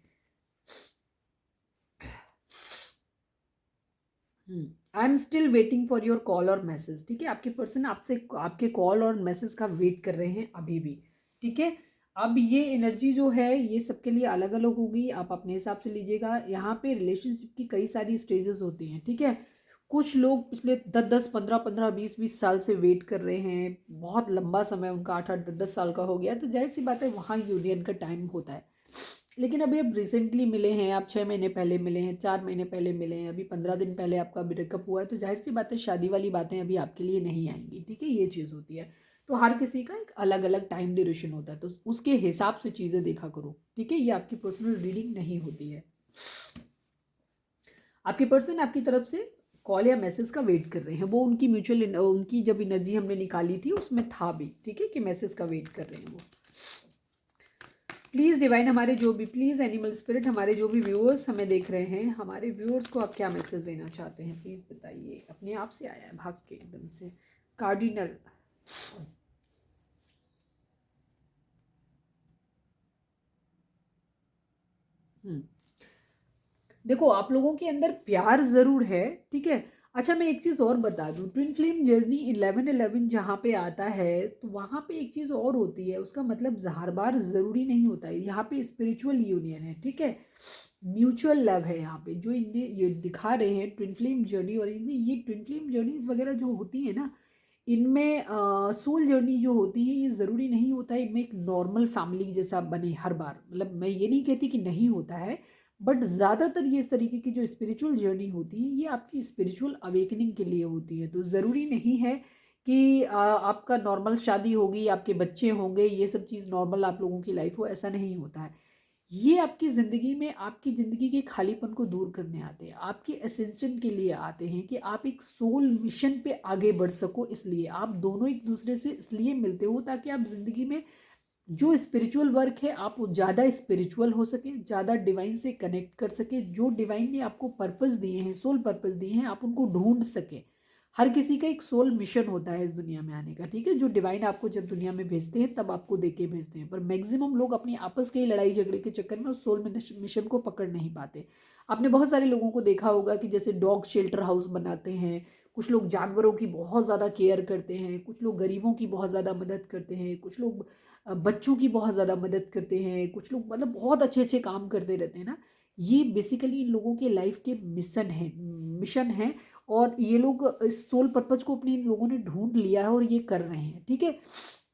I am still waiting for your call और मैसेज। ठीक है, आपके पर्सन आपसे आपके कॉल और मैसेज का वेट कर रहे हैं अभी भी। ठीक है, अब ये एनर्जी जो है ये सबके लिए अलग अलग होगी, आप अपने हिसाब से लीजिएगा। यहाँ पे रिलेशनशिप की कई सारी स्टेजेस होती हैं। ठीक है, कुछ लोग पिछले 10-10, 15-15, 20-20 साल से वेट कर रहे हैं, बहुत लंबा समय उनका 8-8, 10-10 साल का हो गया, तो जाहिर सी बात है वहाँ यूनियन का टाइम होता है। लेकिन अभी आप रिसेंटली मिले हैं, आप 6 महीने पहले मिले हैं, 4 महीने पहले मिले हैं, अभी 15 दिन पहले आपका ब्रेकअप हुआ है, तो जाहिर सी बात है शादी वाली बातें अभी आपके लिए नहीं आएंगी। ठीक है, ये चीज़ होती है। तो हर किसी का एक अलग अलग टाइम ड्यूरेशन होता है, तो उसके हिसाब से चीज़ें देखा करो। ठीक है, ये आपकी पर्सनल रीडिंग नहीं होती है। आपके पर्सन आपकी तरफ से कॉल या मैसेज का वेट कर रहे हैं, वो उनकी म्यूचुअल उनकी जब एनर्जी हमने निकाली थी उसमें था भी। ठीक है, कि मैसेज का वेट कर रहे हैं वो। प्लीज़ डिवाइन, हमारे जो भी, प्लीज़ एनिमल स्पिरिट, हमारे जो भी व्यूअर्स हमें देख रहे हैं, हमारे व्यूअर्स को आप क्या मैसेज देना चाहते हैं, प्लीज़ बताइए। अपने आप से आया है, भाग के एकदम से। कार्डिनल, देखो आप लोगों के अंदर प्यार ज़रूर है। ठीक है, अच्छा मैं एक चीज़ और बता दूं, ट्विन फ्लेम जर्नी 11-11 जहाँ पे आता है, तो वहाँ पे एक चीज़ और होती है, उसका मतलब हर बार ज़रूरी नहीं होता है। यहाँ पे स्पिरिचुअल यूनियन है, ठीक है, म्यूचुअल लव है यहाँ पे, जो इन्हें ये दिखा रहे हैं ट्विन फ्लेम जर्नी। और इनमें ये ट्विन फ्लेम जर्नीज वगैरह जो होती है ना, इनमें सोल जर्नी जो होती है, ये ज़रूरी नहीं होता है इनमें एक नॉर्मल फैमिली जैसा बने हर बार। मतलब मैं ये नहीं कहती कि नहीं होता है, बट ज़्यादातर ये इस तरीके की जो स्पिरिचुअल जर्नी होती है, ये आपकी स्पिरिचुअल अवेकनिंग के लिए होती है। तो ज़रूरी नहीं है कि आपका नॉर्मल शादी होगी, आपके बच्चे होंगे, ये सब चीज़ नॉर्मल आप लोगों की लाइफ हो, ऐसा नहीं होता है। ये आपकी ज़िंदगी में आपकी ज़िंदगी के खालीपन को दूर करने आते हैं, आपके एसेंशन के लिए आते हैं, कि आप एक सोल मिशन पे आगे बढ़ सको। इसलिए आप दोनों एक दूसरे से इसलिए मिलते हो ताकि आप ज़िंदगी में जो स्पिरिचुअल वर्क है आप ज़्यादा स्पिरिचुअल हो सके, ज़्यादा डिवाइन से कनेक्ट कर सके, जो डिवाइन ने आपको पर्पस दिए हैं, सोल पर्पस दिए हैं, आप उनको ढूंढ सके। हर किसी का एक सोल मिशन होता है इस दुनिया में आने का। ठीक है, जो डिवाइन आपको जब दुनिया में भेजते हैं तब आपको दे के भेजते हैं, पर मैक्सिमम लोग अपनी आपस के लड़ाई झगड़े के चक्कर में उस सोल मिशन को पकड़ नहीं पाते। आपने बहुत सारे लोगों को देखा होगा कि जैसे डॉग शेल्टर हाउस बनाते हैं, कुछ लोग जानवरों की बहुत ज़्यादा केयर करते हैं, कुछ लोग गरीबों की बहुत ज़्यादा मदद करते हैं, कुछ लोग बच्चों की बहुत ज़्यादा मदद करते हैं, कुछ लोग मतलब बहुत अच्छे अच्छे काम करते रहते हैं ना। ये बेसिकली इन लोगों के लाइफ के मिशन है। और ये लोग इस सोल पर्पज को अपने इन लोगों ने ढूंढ लिया है और ये कर रहे हैं। ठीक है,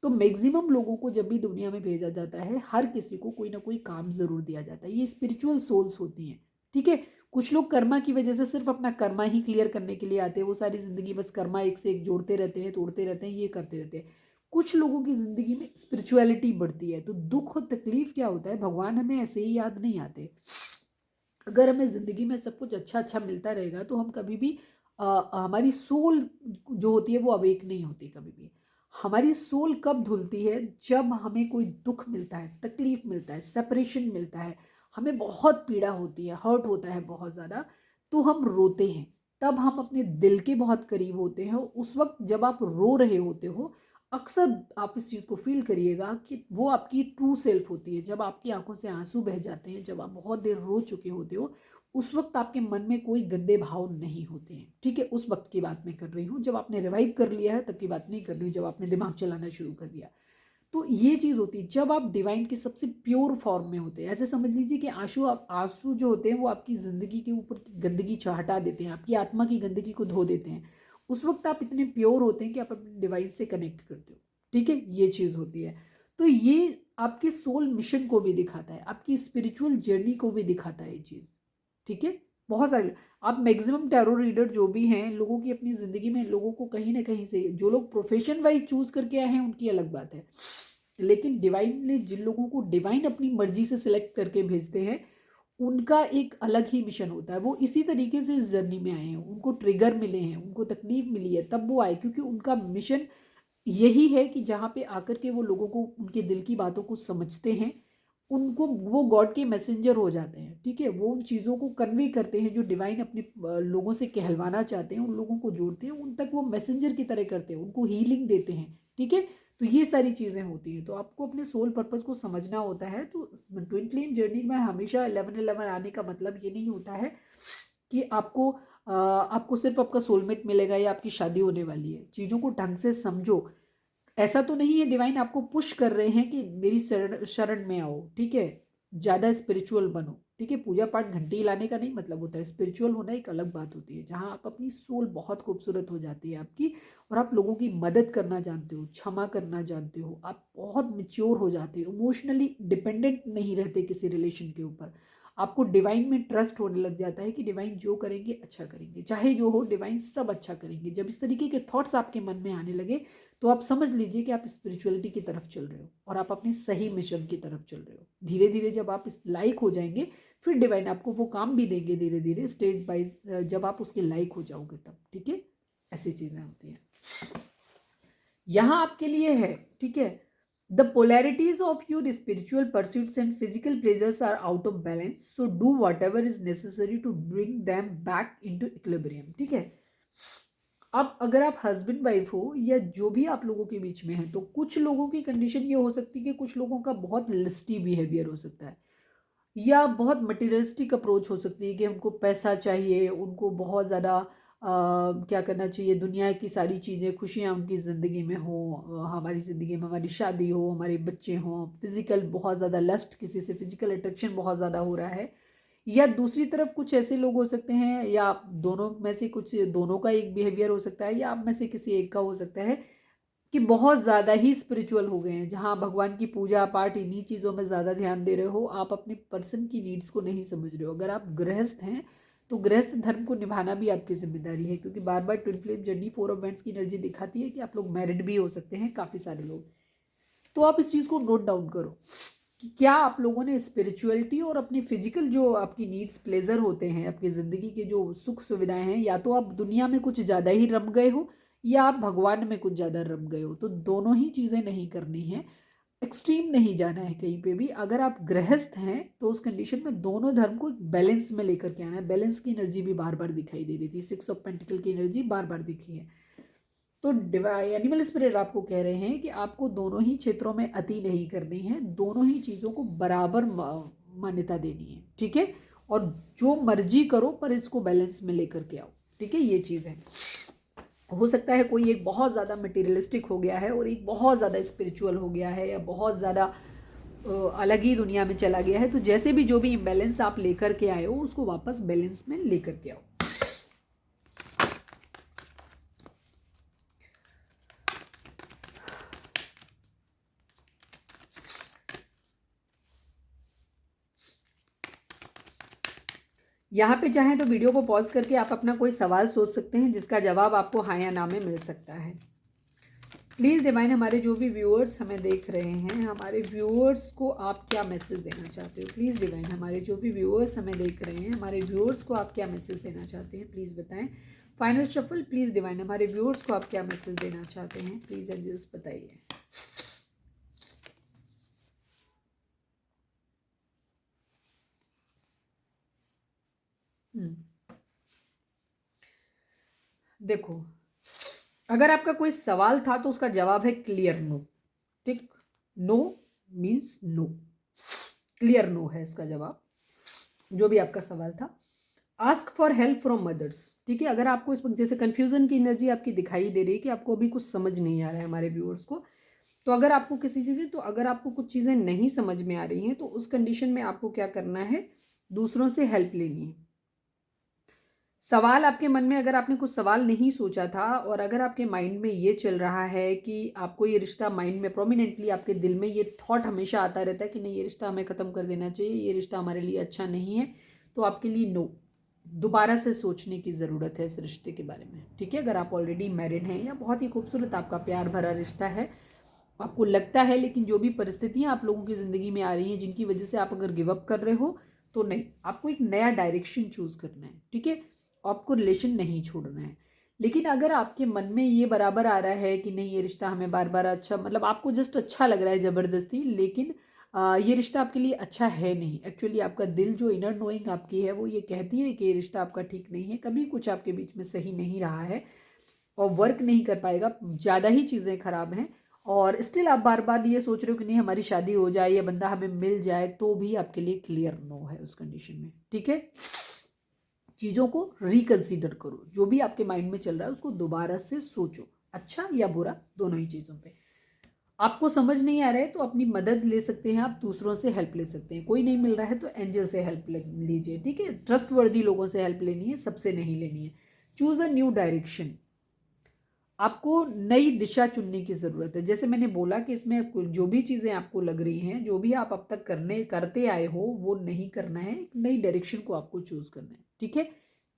तो मैक्सिमम लोगों को जब भी दुनिया में भेजा जाता है, हर किसी को कोई ना कोई काम ज़रूर दिया जाता है। ये स्पिरिचुअल सोल्स होती हैं। ठीक है, कुछ लोग कर्मा की वजह से सिर्फ अपना कर्मा ही क्लियर करने के लिए आते हैं, वो सारी ज़िंदगी बस कर्मा एक से एक जोड़ते रहते हैं, तोड़ते रहते हैं, ये करते रहते हैं। कुछ लोगों की ज़िंदगी में स्पिरिचुअलिटी बढ़ती है, तो दुख और तकलीफ क्या होता है, भगवान हमें ऐसे ही याद नहीं आते। अगर हमें ज़िंदगी में सब कुछ अच्छा अच्छा मिलता रहेगा तो हम कभी भी हमारी सोल जो होती है वो अवेक नहीं होती कभी भी। हमारी सोल कब धुलती है, जब हमें कोई दुख मिलता है, तकलीफ मिलता है, सेपरेशन मिलता है, हमें बहुत पीड़ा होती है, हर्ट होता है बहुत ज़्यादा, तो हम रोते हैं। तब हम अपने दिल के बहुत करीब होते हैं। उस वक्त जब आप रो रहे होते हो, अक्सर आप इस चीज़ को फील करिएगा कि वो आपकी ट्रू सेल्फ होती है। जब आपकी आंखों से आंसू बह जाते हैं, जब आप बहुत देर रो चुके होते हो, उस वक्त आपके मन में कोई गंदे भाव नहीं होते हैं। ठीक है, उस वक्त की बात मैं कर रही हूँ। जब आपने रिवाइव कर लिया है तब की बात नहीं कर रही हूँ, जब आपने दिमाग चलाना शुरू कर दिया। तो ये चीज़ होती है जब आप डिवाइन के सबसे प्योर फॉर्म में होते हैं। ऐसे समझ लीजिए कि आंसू जो होते हैं वो आपकी ज़िंदगी के ऊपर की गंदगी हटा देते हैं, आपकी आत्मा की गंदगी को धो देते हैं। उस वक्त आप इतने प्योर होते हैं कि आप अपने डिवाइन से कनेक्ट करते हो। ठीक है, ये चीज़ होती है। तो ये आपके सोल मिशन को भी दिखाता है, आपकी स्पिरिचुअल जर्नी को भी दिखाता है ये चीज़। ठीक है, बहुत सारे आप मैक्सिमम टैरो रीडर जो भी हैं, लोगों की अपनी ज़िंदगी में लोगों को कहीं ना कहीं से, जो लोग प्रोफेशन वाइज चूज़ करके आए हैं उनकी अलग बात है, लेकिन डिवाइन ने जिन लोगों को डिवाइन अपनी मर्जी से सिलेक्ट करके भेजते हैं उनका एक अलग ही मिशन होता है। वो इसी तरीके से इस जर्नी में आए हैं, उनको ट्रिगर मिले हैं, उनको तकलीफ मिली है, तब वो आए, क्योंकि उनका मिशन यही है कि जहाँ पे आकर के वो लोगों को उनके दिल की बातों को समझते हैं, उनको वो गॉड के मैसेंजर हो जाते हैं। ठीक है, वो उन चीज़ों को कन्वे करते हैं जो डिवाइन अपने लोगों से कहलवाना चाहते हैं, उन लोगों को जोड़ते हैं, उन तक वो मैसेंजर की तरह करते हैं, उनको हीलिंग देते हैं। ठीक है, तो ये सारी चीज़ें होती हैं। तो आपको अपने सोल पर्पस को समझना होता है। तो ट्विन फ्लेम जर्नी में हमेशा 11-11 आने का मतलब ये नहीं होता है कि आपको सिर्फ आपका सोलमेट मिलेगा या आपकी शादी होने वाली है। चीज़ों को ढंग से समझो। ऐसा तो नहीं है डिवाइन आपको पुश कर रहे हैं कि मेरी शरण शरण में आओ। ठीक है, ज़्यादा स्पिरिचुअल बनो। ठीक है, पूजा पाठ घंटी हिलाने का नहीं मतलब होता है। स्पिरिचुअल होना एक अलग बात होती है, जहाँ आप अपनी सोल बहुत खूबसूरत हो जाती है आपकी, और आप लोगों की मदद करना जानते हो, क्षमा करना जानते हो, आप बहुत मिच्योर हो जाते हो, इमोशनली डिपेंडेंट नहीं रहते किसी रिलेशन के ऊपर। आपको डिवाइन में ट्रस्ट होने लग जाता है कि डिवाइन जो करेंगे अच्छा करेंगे, चाहे जो हो डिवाइन सब अच्छा करेंगे। जब इस तरीके के थॉट्स आपके मन में आने लगे तो आप समझ लीजिए कि आप स्पिरिचुअलिटी की तरफ चल रहे हो और आप अपने सही मिशन की तरफ चल रहे हो। धीरे धीरे जब आप इस लायक हो जाएंगे, फिर डिवाइन आपको वो काम भी देंगे धीरे धीरे स्टेज बाय, जब आप उसके लायक हो जाओगे तब। ठीक है, ऐसी चीज़ें होती हैं। यहाँ आपके लिए है। ठीक है, the polarities of your spiritual pursuits and physical pleasures are out of balance, so do whatever is necessary to bring them back into equilibrium. ठीक है, अब अगर आप हस्बैंड वाइफ हो या जो भी आप लोगों के बीच में है, तो कुछ लोगों की कंडीशन ये हो सकती है कि कुछ लोगों का बहुत लिस्टी बिहेवियर हो सकता है, या बहुत मटेरियलिस्टिक अप्रोच हो सकती है कि उनको पैसा चाहिए, उनको बहुत ज़्यादा क्या करना चाहिए, दुनिया की सारी चीज़ें, खुशियाँ उनकी ज़िंदगी में हो, हमारी ज़िंदगी में हमारी शादी हो, हमारे बच्चे हों, फिज़िकल बहुत ज़्यादा लस्ट, किसी से फिजिकल अट्रैक्शन बहुत ज़्यादा हो रहा है। या दूसरी तरफ कुछ ऐसे लोग हो सकते हैं, या आप दोनों में से कुछ, दोनों का एक बिहेवियर हो सकता है, या आप में से किसी एक का हो सकता है कि बहुत ज़्यादा ही स्पिरिचुअल हो गए हैं, जहाँ भगवान की पूजा पाठ इन्हीं चीज़ों में ज़्यादा ध्यान दे रहे हो, आप अपने पर्सन की नीड्स को नहीं समझ रहे हो। अगर आप गृहस्थ हैं तो गृहस्थ धर्म को निभाना भी आपकी जिम्मेदारी है, क्योंकि बार बार twin flame journey 4 of wands की एनर्जी दिखाती है कि आप लोग मैरिड भी हो सकते हैं, काफ़ी सारे लोग। तो आप इस चीज़ को नोट डाउन करो कि क्या आप लोगों ने स्पिरिचुअलिटी और अपनी फिजिकल जो आपकी नीड्स, प्लेजर होते हैं, आपकी ज़िंदगी के जो सुख सुविधाएं हैं, या तो आप दुनिया में कुछ ज़्यादा ही रम गए हो या आप भगवान में कुछ ज़्यादा रम गए हो। तो दोनों ही चीज़ें नहीं करनी है, एक्सट्रीम नहीं जाना है कहीं पे भी। अगर आप गृहस्थ हैं तो उस कंडीशन में दोनों धर्म को एक बैलेंस में लेकर के आना है। बैलेंस की एनर्जी भी बार बार दिखाई दे रही थी, 6 ऑफ पेंटिकल की एनर्जी बार बार दिखी है। तो एनिमल स्पिरिट आपको कह रहे हैं कि आपको दोनों ही क्षेत्रों में अति नहीं करनी है, दोनों ही चीज़ों को बराबर मान्यता देनी है। ठीक है, और जो मर्जी करो पर इसको बैलेंस में लेकर के आओ। ठीक है, ये चीज़ है। हो सकता है कोई एक बहुत ज़्यादा मटेरियलिस्टिक हो गया है और एक बहुत ज़्यादा स्पिरिचुअल हो गया है, या बहुत ज़्यादा अलग ही दुनिया में चला गया है। तो जैसे भी जो भी इम्बैलेंस आप लेकर के आए हो उसको वापस बैलेंस में लेकर के आओ। यहाँ पे चाहें तो वीडियो को पॉज करके आप अपना कोई सवाल सोच सकते हैं जिसका जवाब आपको हाँ या ना में मिल सकता है। प्लीज़ डिवाइन, हमारे जो भी व्यूअर्स हमें देख रहे हैं, हमारे व्यूअर्स को आप क्या मैसेज देना चाहते हो? प्लीज़ डिवाइन, हमारे जो भी व्यूअर्स हमें देख रहे हैं, हमारे व्यूअर्स को आप क्या मैसेज देना चाहते हैं? प्लीज़ बताएं। फाइनल शफल, प्लीज़ डिवाइन, हमारे व्यूअर्स को आप क्या मैसेज देना चाहते हैं? प्लीज़ एंजल्स बताइए। देखो, अगर आपका कोई सवाल था तो उसका जवाब है क्लियर नो। ठीक, no means no, clear no है इसका जवाब, जो भी आपका सवाल था। Ask for help from mothers. ठीक है, अगर आपको इस वक्त जैसे कन्फ्यूजन की एनर्जी आपकी दिखाई दे रही है कि आपको अभी कुछ समझ नहीं आ रहा है हमारे व्यूअर्स को, तो अगर आपको किसी चीज़, तो अगर आपको कुछ चीज़ें नहीं समझ में आ रही हैं तो उस कंडीशन में आपको क्या करना है? दूसरों से हेल्प लेनी है। सवाल आपके मन में, अगर आपने कुछ सवाल नहीं सोचा था और अगर आपके माइंड में ये चल रहा है कि आपको ये रिश्ता, माइंड में प्रोमिनेंटली आपके दिल में ये थॉट हमेशा आता रहता है कि नहीं ये रिश्ता हमें ख़त्म कर देना चाहिए, ये रिश्ता हमारे लिए अच्छा नहीं है, तो आपके लिए नो। दोबारा से सोचने की ज़रूरत है इस रिश्ते के बारे में, ठीक है। अगर आप ऑलरेडी मैरिड हैं या बहुत ही खूबसूरत आपका प्यार भरा रिश्ता है, आपको लगता है, लेकिन जो भी परिस्थितियां आप लोगों की ज़िंदगी में आ रही हैं जिनकी वजह से आप अगर गिव अप कर रहे हो, तो नहीं, आपको एक नया डायरेक्शन चूज़ करना है, ठीक है। आपको रिलेशन नहीं छोड़ना है। लेकिन अगर आपके मन में ये बराबर आ रहा है कि नहीं, ये रिश्ता हमें बार बार अच्छा, मतलब आपको जस्ट अच्छा लग रहा है ज़बरदस्ती, लेकिन ये रिश्ता आपके लिए अच्छा है नहीं। एक्चुअली आपका दिल, जो इनर नोइंग आपकी है, वो ये कहती है कि ये रिश्ता आपका ठीक नहीं है, कभी कुछ आपके बीच में सही नहीं रहा है और वर्क नहीं कर पाएगा, ज़्यादा ही चीज़ें खराब हैं। और स्टिल आप बार बार ये सोच रहे हो कि नहीं, हमारी शादी हो जाए या बंदा हमें मिल जाए, तो भी आपके लिए क्लियर नो है उस कंडीशन में, ठीक है। चीज़ों को रिकंसीडर करो, जो भी आपके माइंड में चल रहा है उसको दोबारा से सोचो, अच्छा या बुरा, दोनों ही चीज़ों पे। आपको समझ नहीं आ रहा है तो अपनी मदद ले सकते हैं, आप दूसरों से हेल्प ले सकते हैं। कोई नहीं मिल रहा है तो एंजल से हेल्प लीजिए, ठीक है। ट्रस्ट वर्दी लोगों से हेल्प लेनी है, सबसे नहीं लेनी है। चूज अ न्यू डायरेक्शन, आपको नई दिशा चुनने की ज़रूरत है। जैसे मैंने बोला कि इसमें जो भी चीज़ें आपको लग रही हैं, जो भी आप अब तक करते आए हो, वो नहीं करना है। एक नई डायरेक्शन को आपको चूज़ करना है, ठीक है।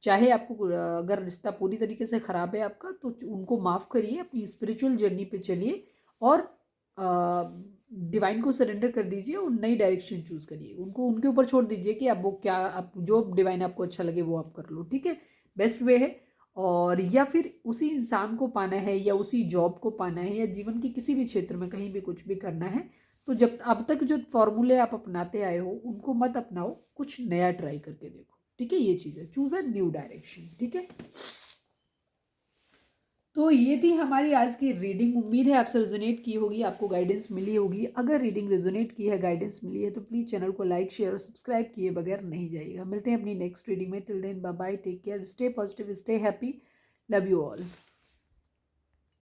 चाहे आपको अगर रिश्ता पूरी तरीके से ख़राब है आपका, तो उनको माफ़ करिए, अपनी स्पिरिचुअल जर्नी पे चलिए और डिवाइन को सरेंडर कर दीजिए और नई डायरेक्शन चूज़ करिए। उनको उनके ऊपर छोड़ दीजिए कि अब वो क्या, आप जो डिवाइन आपको अच्छा लगे वो आप कर लो, ठीक है। बेस्ट वे है। और या फिर उसी इंसान को पाना है या उसी जॉब को पाना है या जीवन के किसी भी क्षेत्र में कहीं भी कुछ भी करना है, तो जब अब तक जो फॉर्मूले आप अपनाते आए हो उनको मत अपनाओ, कुछ नया ट्राई करके देखो, ठीक है। ये चीज़ है, चूज अ न्यू डायरेक्शन, ठीक है। तो ये थी हमारी आज की रीडिंग। उम्मीद है आपसे रेजोनेट की होगी, आपको गाइडेंस मिली होगी। अगर रीडिंग रेजोनेट की है, गाइडेंस मिली है, तो प्लीज़ चैनल को लाइक, शेयर और सब्सक्राइब किए बगैर नहीं जाइएगा। मिलते हैं अपनी नेक्स्ट रीडिंग में। Till then bye bye, take care, stay positive, stay happy, love you all.